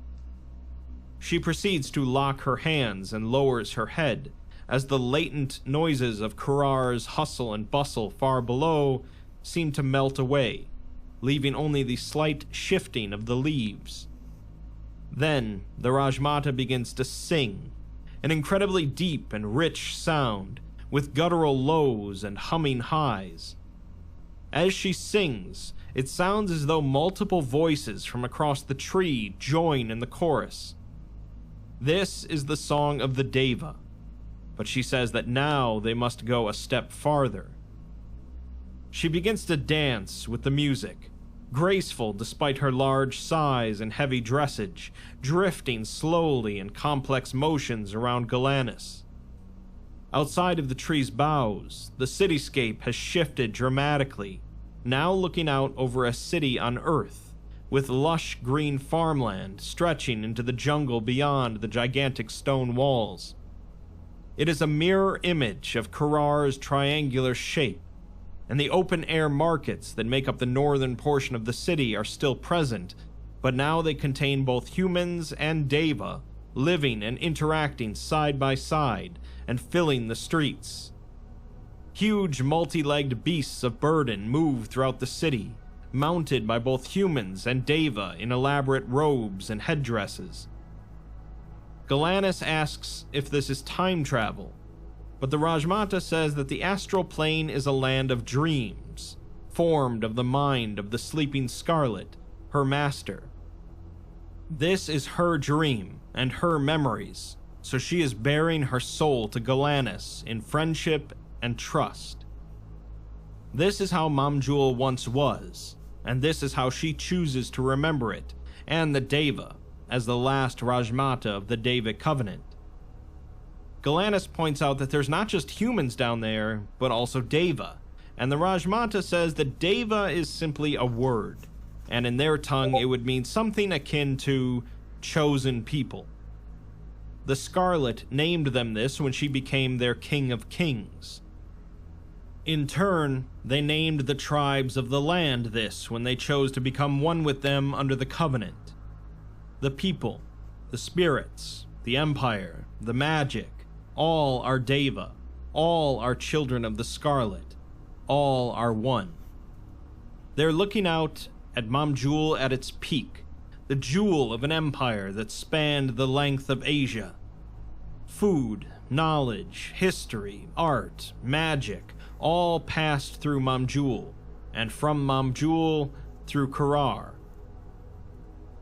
She proceeds to lock her hands and lowers her head, as the latent noises of Korar's hustle and bustle far below seem to melt away, leaving only the slight shifting of the leaves. Then the Rajmata begins to sing, an incredibly deep and rich sound, with guttural lows and humming highs. As she sings, it sounds as though multiple voices from across the tree join in the chorus. This is the song of the Deva, but she says that now they must go a step farther. She begins to dance with the music, graceful despite her large size and heavy dressage, drifting slowly in complex motions around Galanis. Outside of the tree's boughs, the cityscape has shifted dramatically, now looking out over a city on Earth, with lush green farmland stretching into the jungle beyond the gigantic stone walls. It is a mirror image of Korar's triangular shape, and the open-air markets that make up the northern portion of the city are still present, but now they contain both humans and Deva, living and interacting side by side and filling the streets. Huge multi-legged beasts of burden move throughout the city, mounted by both humans and Deva in elaborate robes and headdresses. Galanis asks if this is time travel, but the Rajmata says that the astral plane is a land of dreams, formed of the mind of the sleeping Scarlet, her master. This is her dream and her memories, so she is bearing her soul to Galanis in friendship and trust. This is how Mamjul once was, and this is how she chooses to remember it, and the Deva, as the last Rajmata of the Devic Covenant. Galanis points out that there's not just humans down there, but also Deva, and the Rajmata says that Deva is simply a word, and in their tongue it would mean something akin to chosen people. The Scarlet named them this when she became their King of Kings. In turn, they named the tribes of the land this when they chose to become one with them under the Covenant. The people, the spirits, the empire, the magic, all are Deva, all are children of the Scarlet, all are one. They're looking out at Mamjul at its peak, the jewel of an empire that spanned the length of Asia. Food, knowledge, history, art, magic, all passed through Mamjul, and from Mamjul through Korar.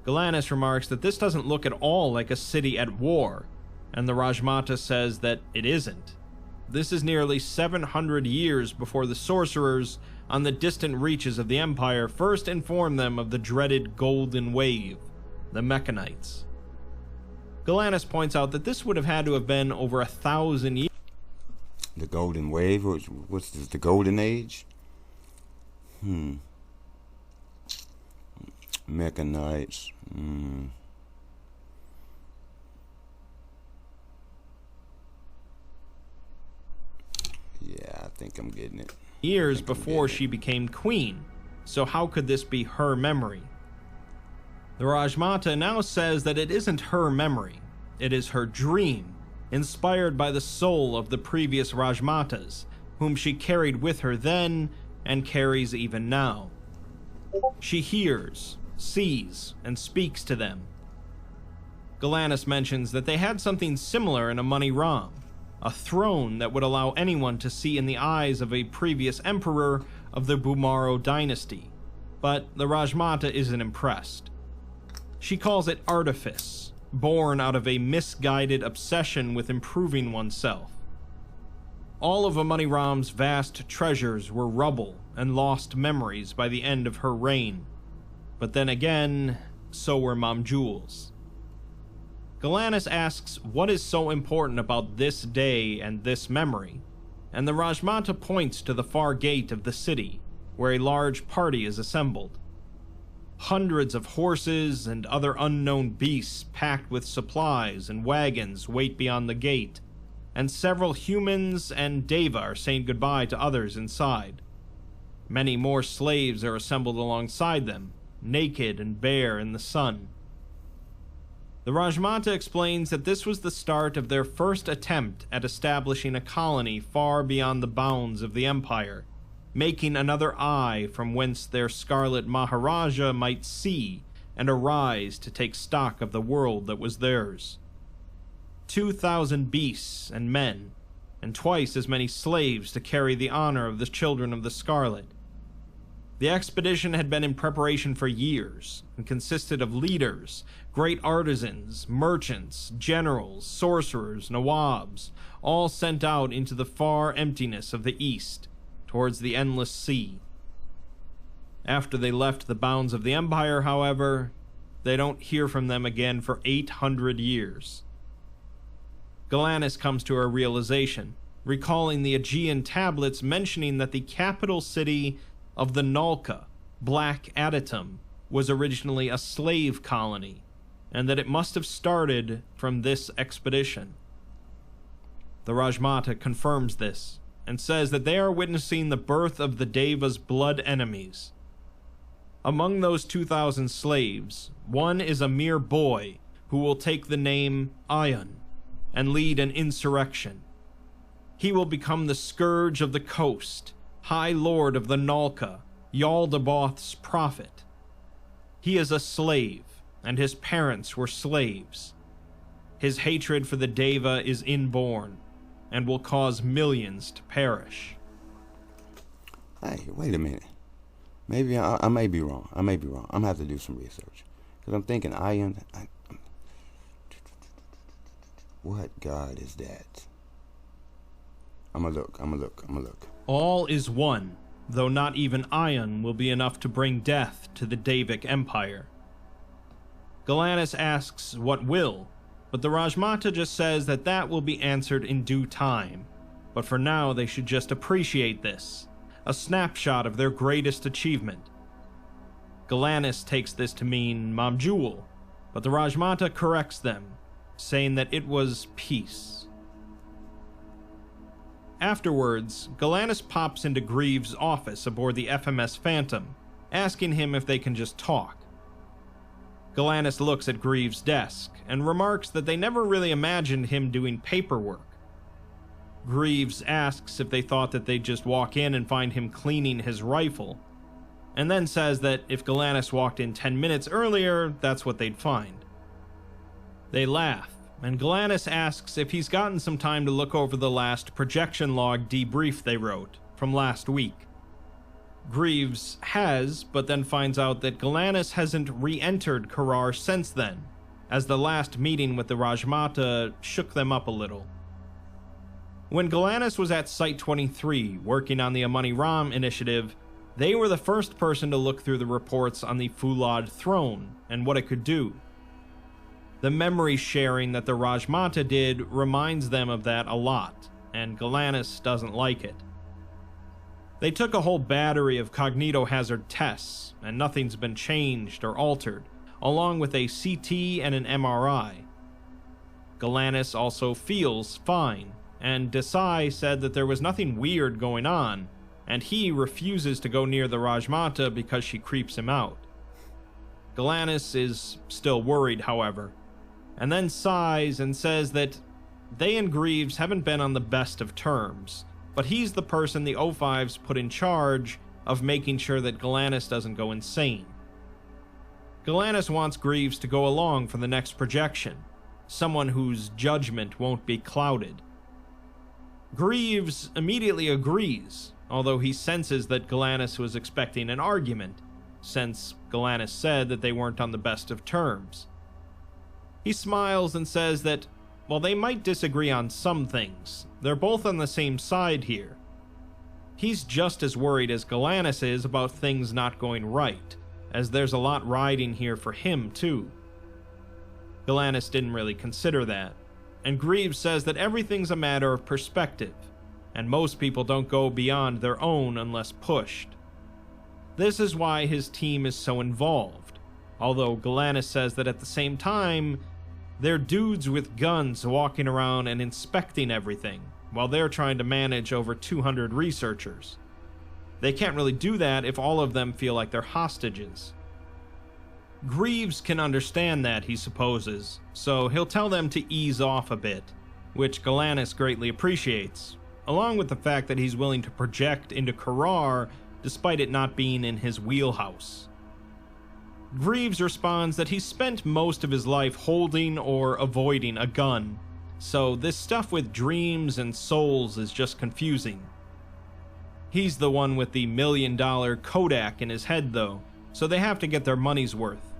Galanis remarks that this doesn't look at all like a city at war, and the Rajmata says that it isn't. This is nearly 700 years before the sorcerers on the distant reaches of the Empire first informed them of the dreaded Golden Wave, the Mechanites. Galanis points out that this would have had to have been over 1,000 years. The Golden Wave? What's this, the Golden Age? Mechanites. Yeah, I think I'm getting it. Years before she became queen, so how could this be her memory? The Rajmata now says that it isn't her memory, it is her dream, inspired by the soul of the previous Rajmatas, whom she carried with her then and carries even now. She hears, sees, and speaks to them. Galanis mentions that they had something similar in a Money Ram, a throne that would allow anyone to see in the eyes of a previous emperor of the Bumaro dynasty, but the Rajmata isn't impressed. She calls it artifice, born out of a misguided obsession with improving oneself. All of Amaniram's vast treasures were rubble and lost memories by the end of her reign, but then again, so were Mamjul's. Galanis asks what is so important about this day and this memory, and the Rajmata points to the far gate of the city, where a large party is assembled. Hundreds of horses and other unknown beasts packed with supplies and wagons wait beyond the gate, and several humans and Deva are saying goodbye to others inside. Many more slaves are assembled alongside them, naked and bare in the sun. The Rajmata explains that this was the start of their first attempt at establishing a colony far beyond the bounds of the empire, making another eye from whence their Scarlet Maharaja might see and arise to take stock of the world that was theirs. 2,000 beasts and men, and twice as many slaves to carry the honor of the Children of the Scarlet. The expedition had been in preparation for years, and consisted of leaders, great artisans, merchants, generals, sorcerers, nawabs, all sent out into the far emptiness of the east, towards the endless sea. After they left the bounds of the empire, however, they don't hear from them again for 800 years. Galanis comes to a realization, recalling the Aegean tablets mentioning that the capital city of the Nalka, Black Adytum, was originally a slave colony, and that it must have started from this expedition. The Rajmata confirms this, and says that they are witnessing the birth of the Deva's blood enemies. Among those 2,000 slaves, one is a mere boy who will take the name Ayan and lead an insurrection. He will become the scourge of the coast, High Lord of the Nalka, Yaldabaoth's prophet. He is a slave, and his parents were slaves. His hatred for the Deva is inborn, and will cause millions to perish. Hey, wait a minute. Maybe I may be wrong. I'm gonna have to do some research. Because I'm thinking, what god is that? I'm gonna look. All is one, though not even Ayan will be enough to bring death to the Davic Empire. Galanis asks what will, but the Rajmata just says that that will be answered in due time. But for now, they should just appreciate this, a snapshot of their greatest achievement. Galanis takes this to mean Mamjul, but the Rajmata corrects them, saying that it was peace. Afterwards, Galanis pops into Greaves' office aboard the FMS Phantom, asking him if they can just talk. Galanis looks at Greaves' desk and remarks that they never really imagined him doing paperwork. Greaves asks if they thought that they'd just walk in and find him cleaning his rifle, and then says that if Galanis walked in 10 minutes earlier, that's what they'd find. They laugh, and Galanis asks if he's gotten some time to look over the last projection log debrief they wrote from last week. Greaves has, but then finds out that Galanis hasn't re-entered Korar since then, as the last meeting with the Rajmata shook them up a little. When Galanis was at Site 23 working on the Amani Ram initiative, they were the first person to look through the reports on the Fulad throne and what it could do. The memory sharing that the Rajmata did reminds them of that a lot, and Galanis doesn't like it. They took a whole battery of cognitohazard tests, and nothing's been changed or altered, along with a CT and an MRI. Galanis also feels fine, and Desai said that there was nothing weird going on, and he refuses to go near the Rajmata because she creeps him out. Galanis is still worried, however, and then sighs and says that they and Greaves haven't been on the best of terms, but he's the person the O5s put in charge of making sure that Galanis doesn't go insane. Galanis wants Greaves to go along for the next projection, someone whose judgment won't be clouded. Greaves immediately agrees, although he senses that Galanis was expecting an argument, since Galanis said that they weren't on the best of terms. He smiles and says that, while they might disagree on some things, they're both on the same side here. He's just as worried as Galanis is about things not going right, as there's a lot riding here for him too. Galanis didn't really consider that, and Greaves says that everything's a matter of perspective, and most people don't go beyond their own unless pushed. This is why his team is so involved, although Galanis says that at the same time, they're dudes with guns walking around and inspecting everything, while they're trying to manage over 200 researchers. They can't really do that if all of them feel like they're hostages. Greaves can understand that, he supposes, so he'll tell them to ease off a bit, which Galanis greatly appreciates, along with the fact that he's willing to project into Korar despite it not being in his wheelhouse. Greaves responds that he's spent most of his life holding or avoiding a gun, so this stuff with dreams and souls is just confusing. He's the one with the $1 million Kodak in his head though, so they have to get their money's worth.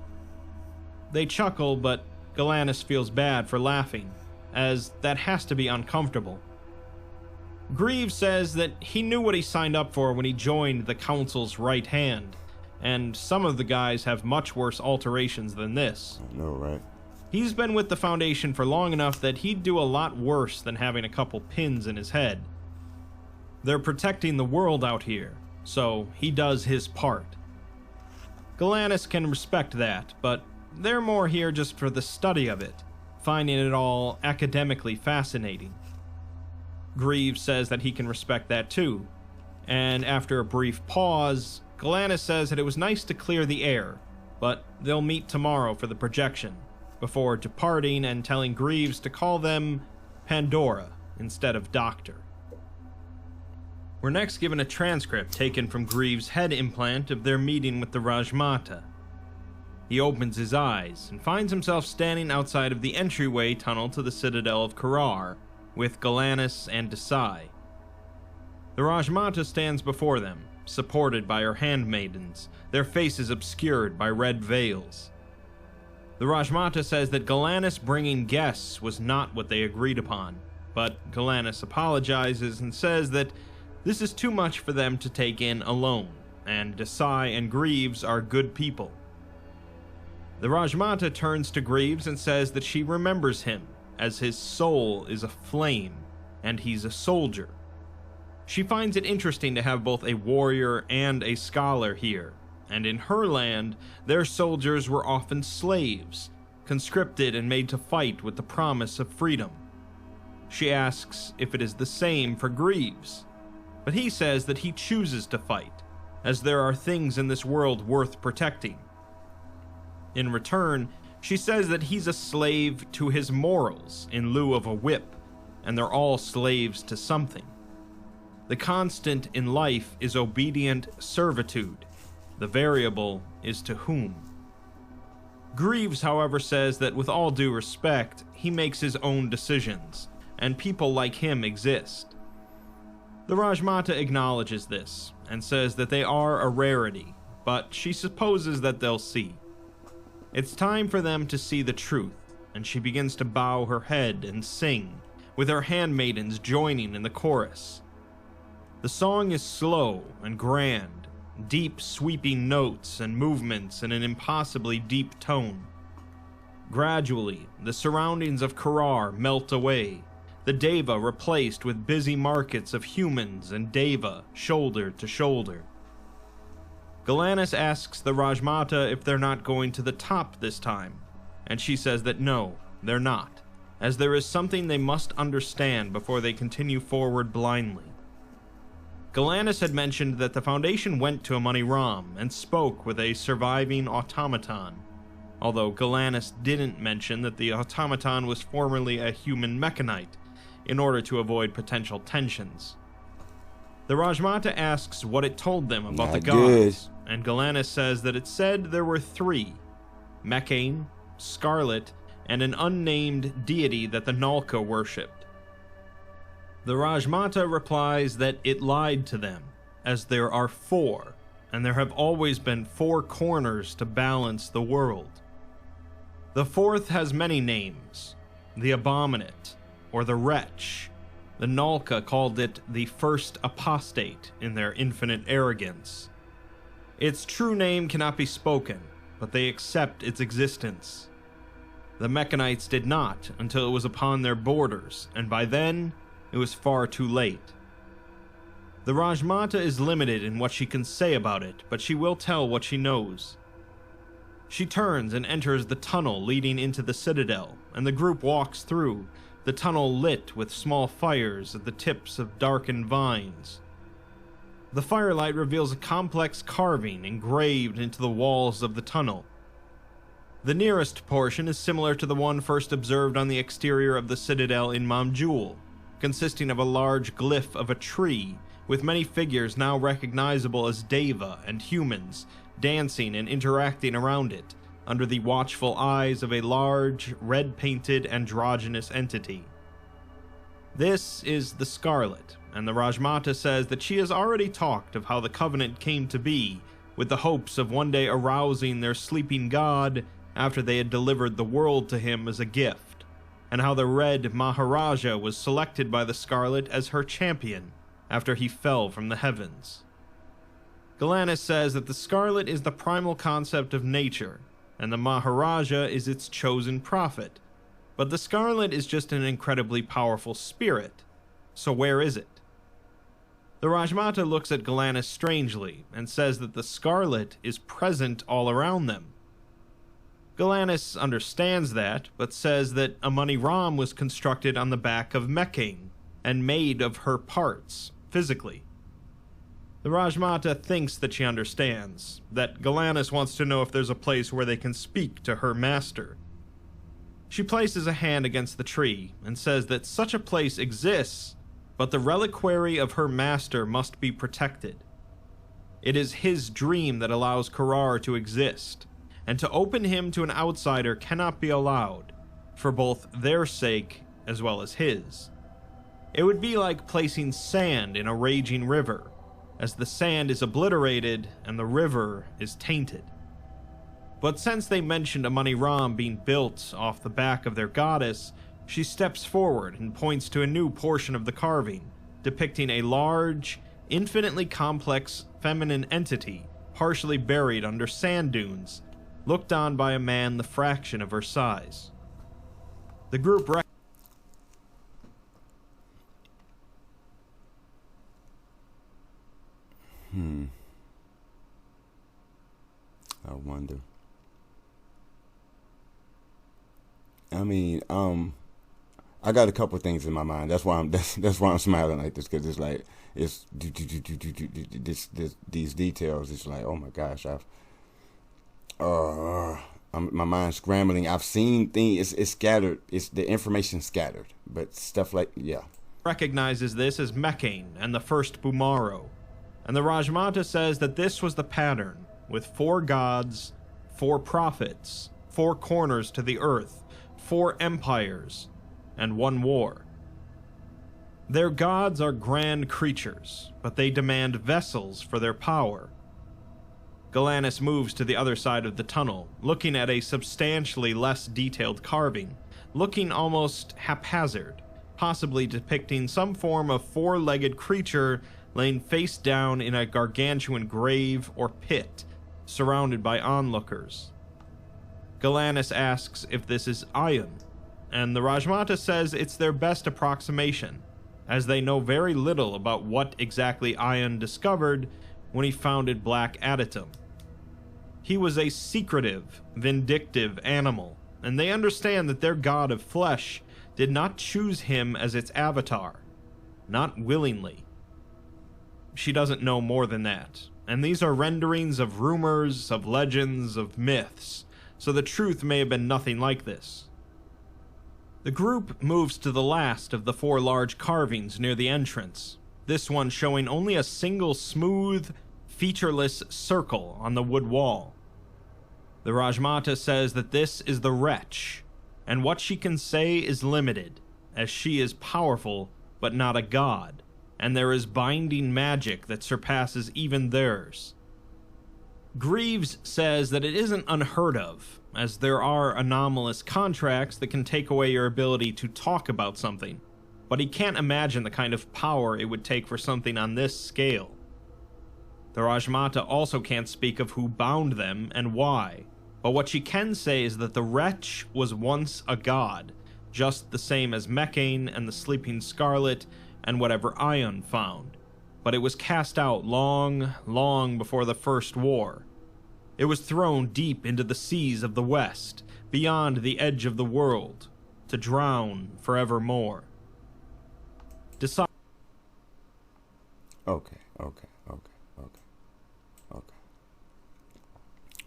They chuckle, but Galanis feels bad for laughing, as that has to be uncomfortable. Greaves says that he knew what he signed up for when he joined the Council's right hand, and some of the guys have much worse alterations than this. I know, right? He's been with the Foundation for long enough that he'd do a lot worse than having a couple pins in his head. They're protecting the world out here, so he does his part. Galanis can respect that, but they're more here just for the study of it, finding it all academically fascinating. Greaves says that he can respect that too, and after a brief pause, Galanis says that it was nice to clear the air, but they'll meet tomorrow for the projection, before departing and telling Greaves to call them Pandora instead of Doctor. We're next given a transcript taken from Greaves' head implant of their meeting with the Rajmata. He opens his eyes and finds himself standing outside of the entryway tunnel to the Citadel of Korar, with Galanis and Desai. The Rajmata stands before them, supported by her handmaidens, their faces obscured by red veils. The Rajmata says that Galanis bringing guests was not what they agreed upon, but Galanis apologizes and says that this is too much for them to take in alone, and Desai and Greaves are good people. The Rajmata turns to Greaves and says that she remembers him, as his soul is a flame, and he's a soldier. She finds it interesting to have both a warrior and a scholar here, and in her land, their soldiers were often slaves, conscripted and made to fight with the promise of freedom. She asks if it is the same for Greaves, but he says that he chooses to fight, as there are things in this world worth protecting. In return, she says that he's a slave to his morals in lieu of a whip, and they're all slaves to something. The constant in life is obedient servitude. The variable is to whom. Greaves, however, says that with all due respect, he makes his own decisions, and people like him exist. The Rajmata acknowledges this, and says that they are a rarity, but she supposes that they'll see. It's time for them to see the truth, and she begins to bow her head and sing, with her handmaidens joining in the chorus. The song is slow and grand, deep sweeping notes and movements in an impossibly deep tone. Gradually, the surroundings of Korar melt away, the Deva replaced with busy markets of humans and Deva shoulder to shoulder. Galanis asks the Rajmata if they're not going to the top this time, and she says that no, they're not, as there is something they must understand before they continue forward blindly. Galanis had mentioned that the Foundation went to Amani Ram and spoke with a surviving automaton, although Galanis didn't mention that the automaton was formerly a human mechanite, in order to avoid potential tensions. The Rajmata asks what it told them about the gods, and Galanis says that it said there were 3, Mechane, Scarlet, and an unnamed deity that the Nalka worshipped. The Rajmata replies that it lied to them, as there are 4, and there have always been 4 corners to balance the world. The 4th has many names: the Abominate, or the Wretch. The Nalka called it the First Apostate in their infinite arrogance. Its true name cannot be spoken, but they accept its existence. The Mechanites did not until it was upon their borders, and by then, it was far too late. The Rajmata is limited in what she can say about it, but she will tell what she knows. She turns and enters the tunnel leading into the Citadel, and the group walks through, the tunnel lit with small fires at the tips of darkened vines. The firelight reveals a complex carving engraved into the walls of the tunnel. The nearest portion is similar to the one first observed on the exterior of the citadel in Mamjul, consisting of a large glyph of a tree, with many figures now recognizable as Deva and humans, dancing and interacting around it, under the watchful eyes of a large, red-painted androgynous entity. This is the Scarlet, and the Rajmata says that she has already talked of how the Covenant came to be, with the hopes of one day arousing their sleeping god after they had delivered the world to him as a gift, and how the Red Maharaja was selected by the Scarlet as her champion after he fell from the heavens. Galanis says that the Scarlet is the primal concept of nature, and the Maharaja is its chosen prophet, but the Scarlet is just an incredibly powerful spirit, so where is it? The Rajmata looks at Galanis strangely and says that the Scarlet is present all around them. Galanis understands that, but says that Amani Ram was constructed on the back of Mekane and made of her parts, physically. The Rajmata thinks that she understands, that Galanis wants to know if there's a place where they can speak to her master. She places a hand against the tree and says that such a place exists, but the reliquary of her master must be protected. It is his dream that allows Korar to exist, and to open him to an outsider cannot be allowed, for both their sake as well as his. It would be like placing sand in a raging river, as the sand is obliterated and the river is tainted. But since they mentioned Amani Ram being built off the back of their goddess, she steps forward and points to a new portion of the carving, depicting a large, infinitely complex feminine entity partially buried under sand dunes, looked on by a man the fraction of her size. The group I wonder. I mean, I got a couple things in my mind. That's why I'm smiling like this, because it's like these details. It's like, oh my gosh, my mind's scrambling. I've seen things. It's scattered. It's the information scattered, but stuff like recognizes this as Mekane and the first Bumaro, and the Rajmata says that this was the pattern, with 4 gods, 4 prophets, 4 corners to the earth, 4 empires, and 1 war. Their gods are grand creatures, but they demand vessels for their power. Galanis moves to the other side of the tunnel, looking at a substantially less detailed carving, looking almost haphazard, possibly depicting some form of 4-legged creature laying face down in a gargantuan grave or pit, surrounded by onlookers. Galanis asks if this is Ion, and the Rajmata says it's their best approximation, as they know very little about what exactly Ion discovered when he founded Black Adytum. He was a secretive, vindictive animal, and they understand that their god of flesh did not choose him as its avatar, not willingly. She doesn't know more than that, and these are renderings of rumors, of legends, of myths, so the truth may have been nothing like this. The group moves to the last of the 4 large carvings near the entrance, this one showing only a single smooth, featureless circle on the wood wall. The Rajmata says that this is the Wretch, and what she can say is limited, as she is powerful but not a god, and there is binding magic that surpasses even theirs. Greaves says that it isn't unheard of, as there are anomalous contracts that can take away your ability to talk about something, but he can't imagine the kind of power it would take for something on this scale. The Rajmata also can't speak of who bound them and why, but what she can say is that the Wretch was once a god, just the same as Mekane and the Sleeping Scarlet and whatever Ion found, but it was cast out long, long before the First War. It was thrown deep into the seas of the West, beyond the edge of the world, to drown forevermore. Okay.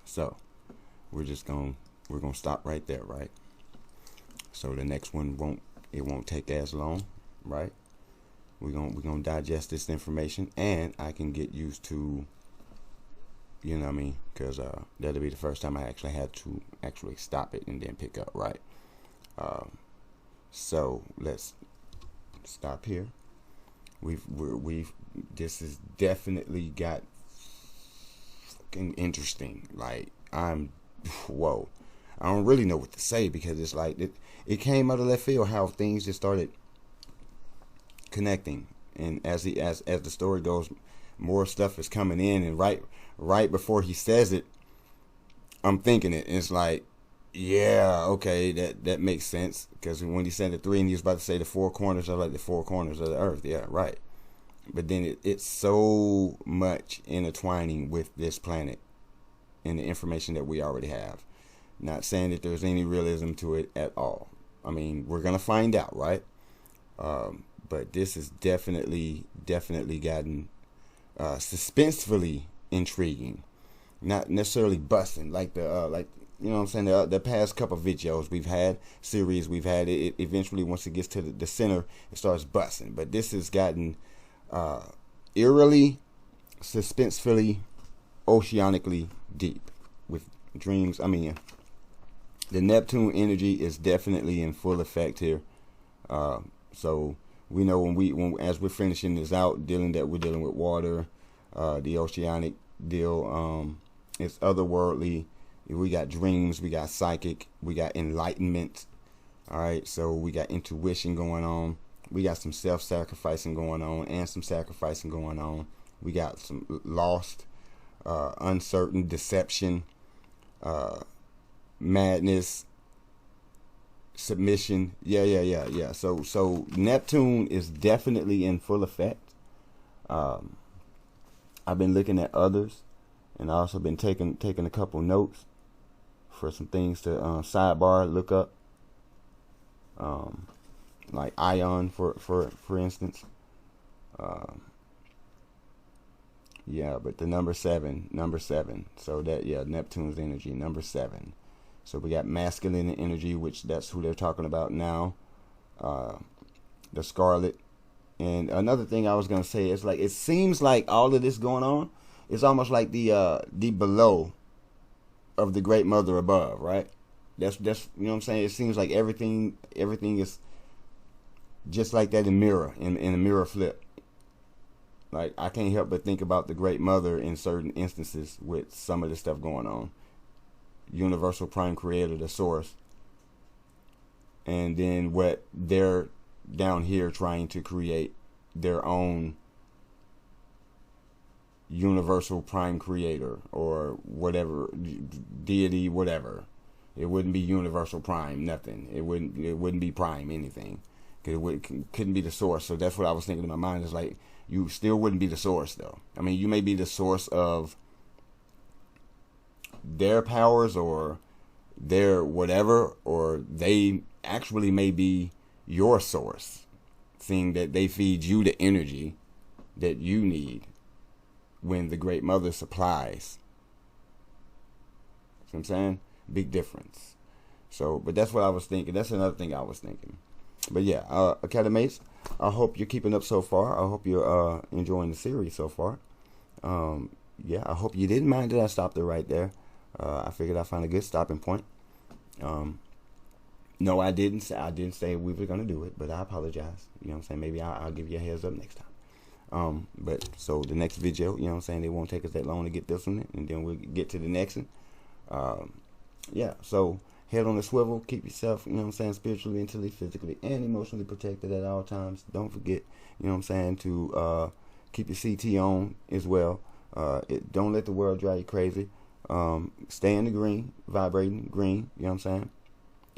So, we're just gonna we're gonna stop right there, right? So the next one won't take as long, right? We're gonna digest this information, and I can get used to, you know what I mean, because that'll be the first time I actually had to actually stop it and then pick up, right? So let's stop here. This has definitely got fucking interesting. Like, whoa. I don't really know what to say, because it's like it came out of left field how things just started connecting, and as the story goes, more stuff is coming in, and right before he says it, I'm thinking it, and it's like, yeah, okay, that makes sense, because when he said the 3 and he was about to say the 4 corners are like the 4 corners of the earth, yeah, right. But then it's so much intertwining with this planet and the information that we already have. Not saying that there's any realism to it at all. I mean, we're gonna find out, right? But this is definitely gotten suspensefully intriguing, not necessarily busting like the you know what I'm saying, the past couple videos we've had, series we've had. It eventually, once it gets to the center, it starts busting. But this has gotten eerily, suspensefully, oceanically deep with dreams. I mean, the Neptune energy is definitely in full effect here. So we know when as we're finishing this out, we're dealing with water, the oceanic deal. It's otherworldly. We got dreams, we got psychic, we got enlightenment. All right, so we got intuition going on. We got some self-sacrificing going on, and some sacrificing going on. We got some lost, uncertain, deception, madness, submission. Yeah. So Neptune is definitely in full effect. I've been looking at others, and I also been taking a couple notes for some things to sidebar, look up, like ion for instance. Yeah, but the number seven. So that, yeah, Neptune's energy, number 7. So we got masculine energy, which that's who they're talking about now. The Scarlet. And another thing I was gonna say is, like, it seems like all of this going on is almost like the below of the Great Mother above, right? That's you know what I'm saying. It seems like everything is just like that in a mirror flip. Like, I can't help but think about the Great Mother in certain instances with some of the stuff going on. Universal Prime Creator, the source, and then what they're down here trying to create their own Universal Prime Creator, or whatever, deity, whatever. It wouldn't be Universal Prime, nothing. It wouldn't be Prime anything, because couldn't be the source. So that's what I was thinking in my mind, is like, you still wouldn't be the source, though. I mean, you may be the source of their powers or their whatever, or they actually may be your source, seeing that they feed you the energy that you need when the Great Mother supplies. See what I'm saying? Big difference. So, but that's what I was thinking. That's another thing I was thinking. But yeah, Academates, I hope you're keeping up so far. I hope you're enjoying the series so far. Yeah, I hope you didn't mind that I stopped it right there. I figured I'd find a good stopping point. No, I didn't say we were going to do it, but I apologize. You know what I'm saying? Maybe I'll give you a heads up next time. But so the next video, you know what I'm saying, it won't take us that long to get this one, and then we'll get to the next one. Yeah, so head on the swivel, keep yourself, you know what I'm saying, spiritually, mentally, physically, and emotionally protected at all times. Don't forget, you know what I'm saying, to keep your CT on as well. Don't let the world drive you crazy. Stay in the green, vibrating green, you know what I'm saying.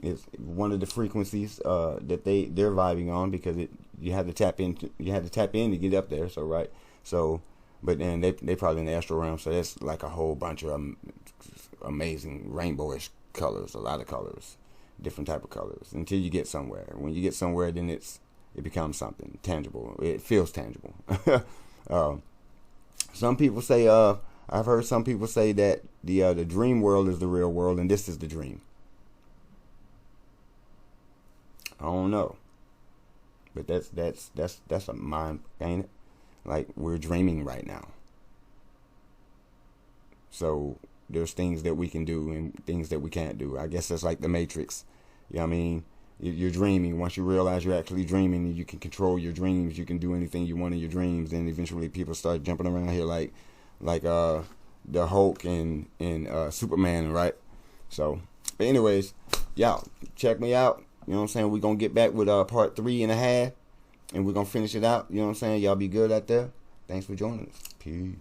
It's one of the frequencies that they're vibing on, because you had to tap in to get up there. So right, so but then they probably in the astral realm, so that's like a whole bunch of amazing rainbowish colors, a lot of colors, different type of colors, until you get somewhere. When you get somewhere, then it becomes something tangible. It feels tangible. Some people say I've heard some people say that the dream world is the real world, and this is the dream. I don't know. But that's a mind, ain't it? Like, we're dreaming right now. So there's things that we can do and things that we can't do. I guess that's like the Matrix. You know what I mean? You're dreaming. Once you realize you're actually dreaming, you can control your dreams. You can do anything you want in your dreams. Then eventually people start jumping around here like the Hulk and Superman, right? So, but anyways, y'all check me out. You know what I'm saying? We're gonna get back with part 3.5, and we're gonna finish it out. You know what I'm saying? Y'all be good out there. Thanks for joining us. Peace.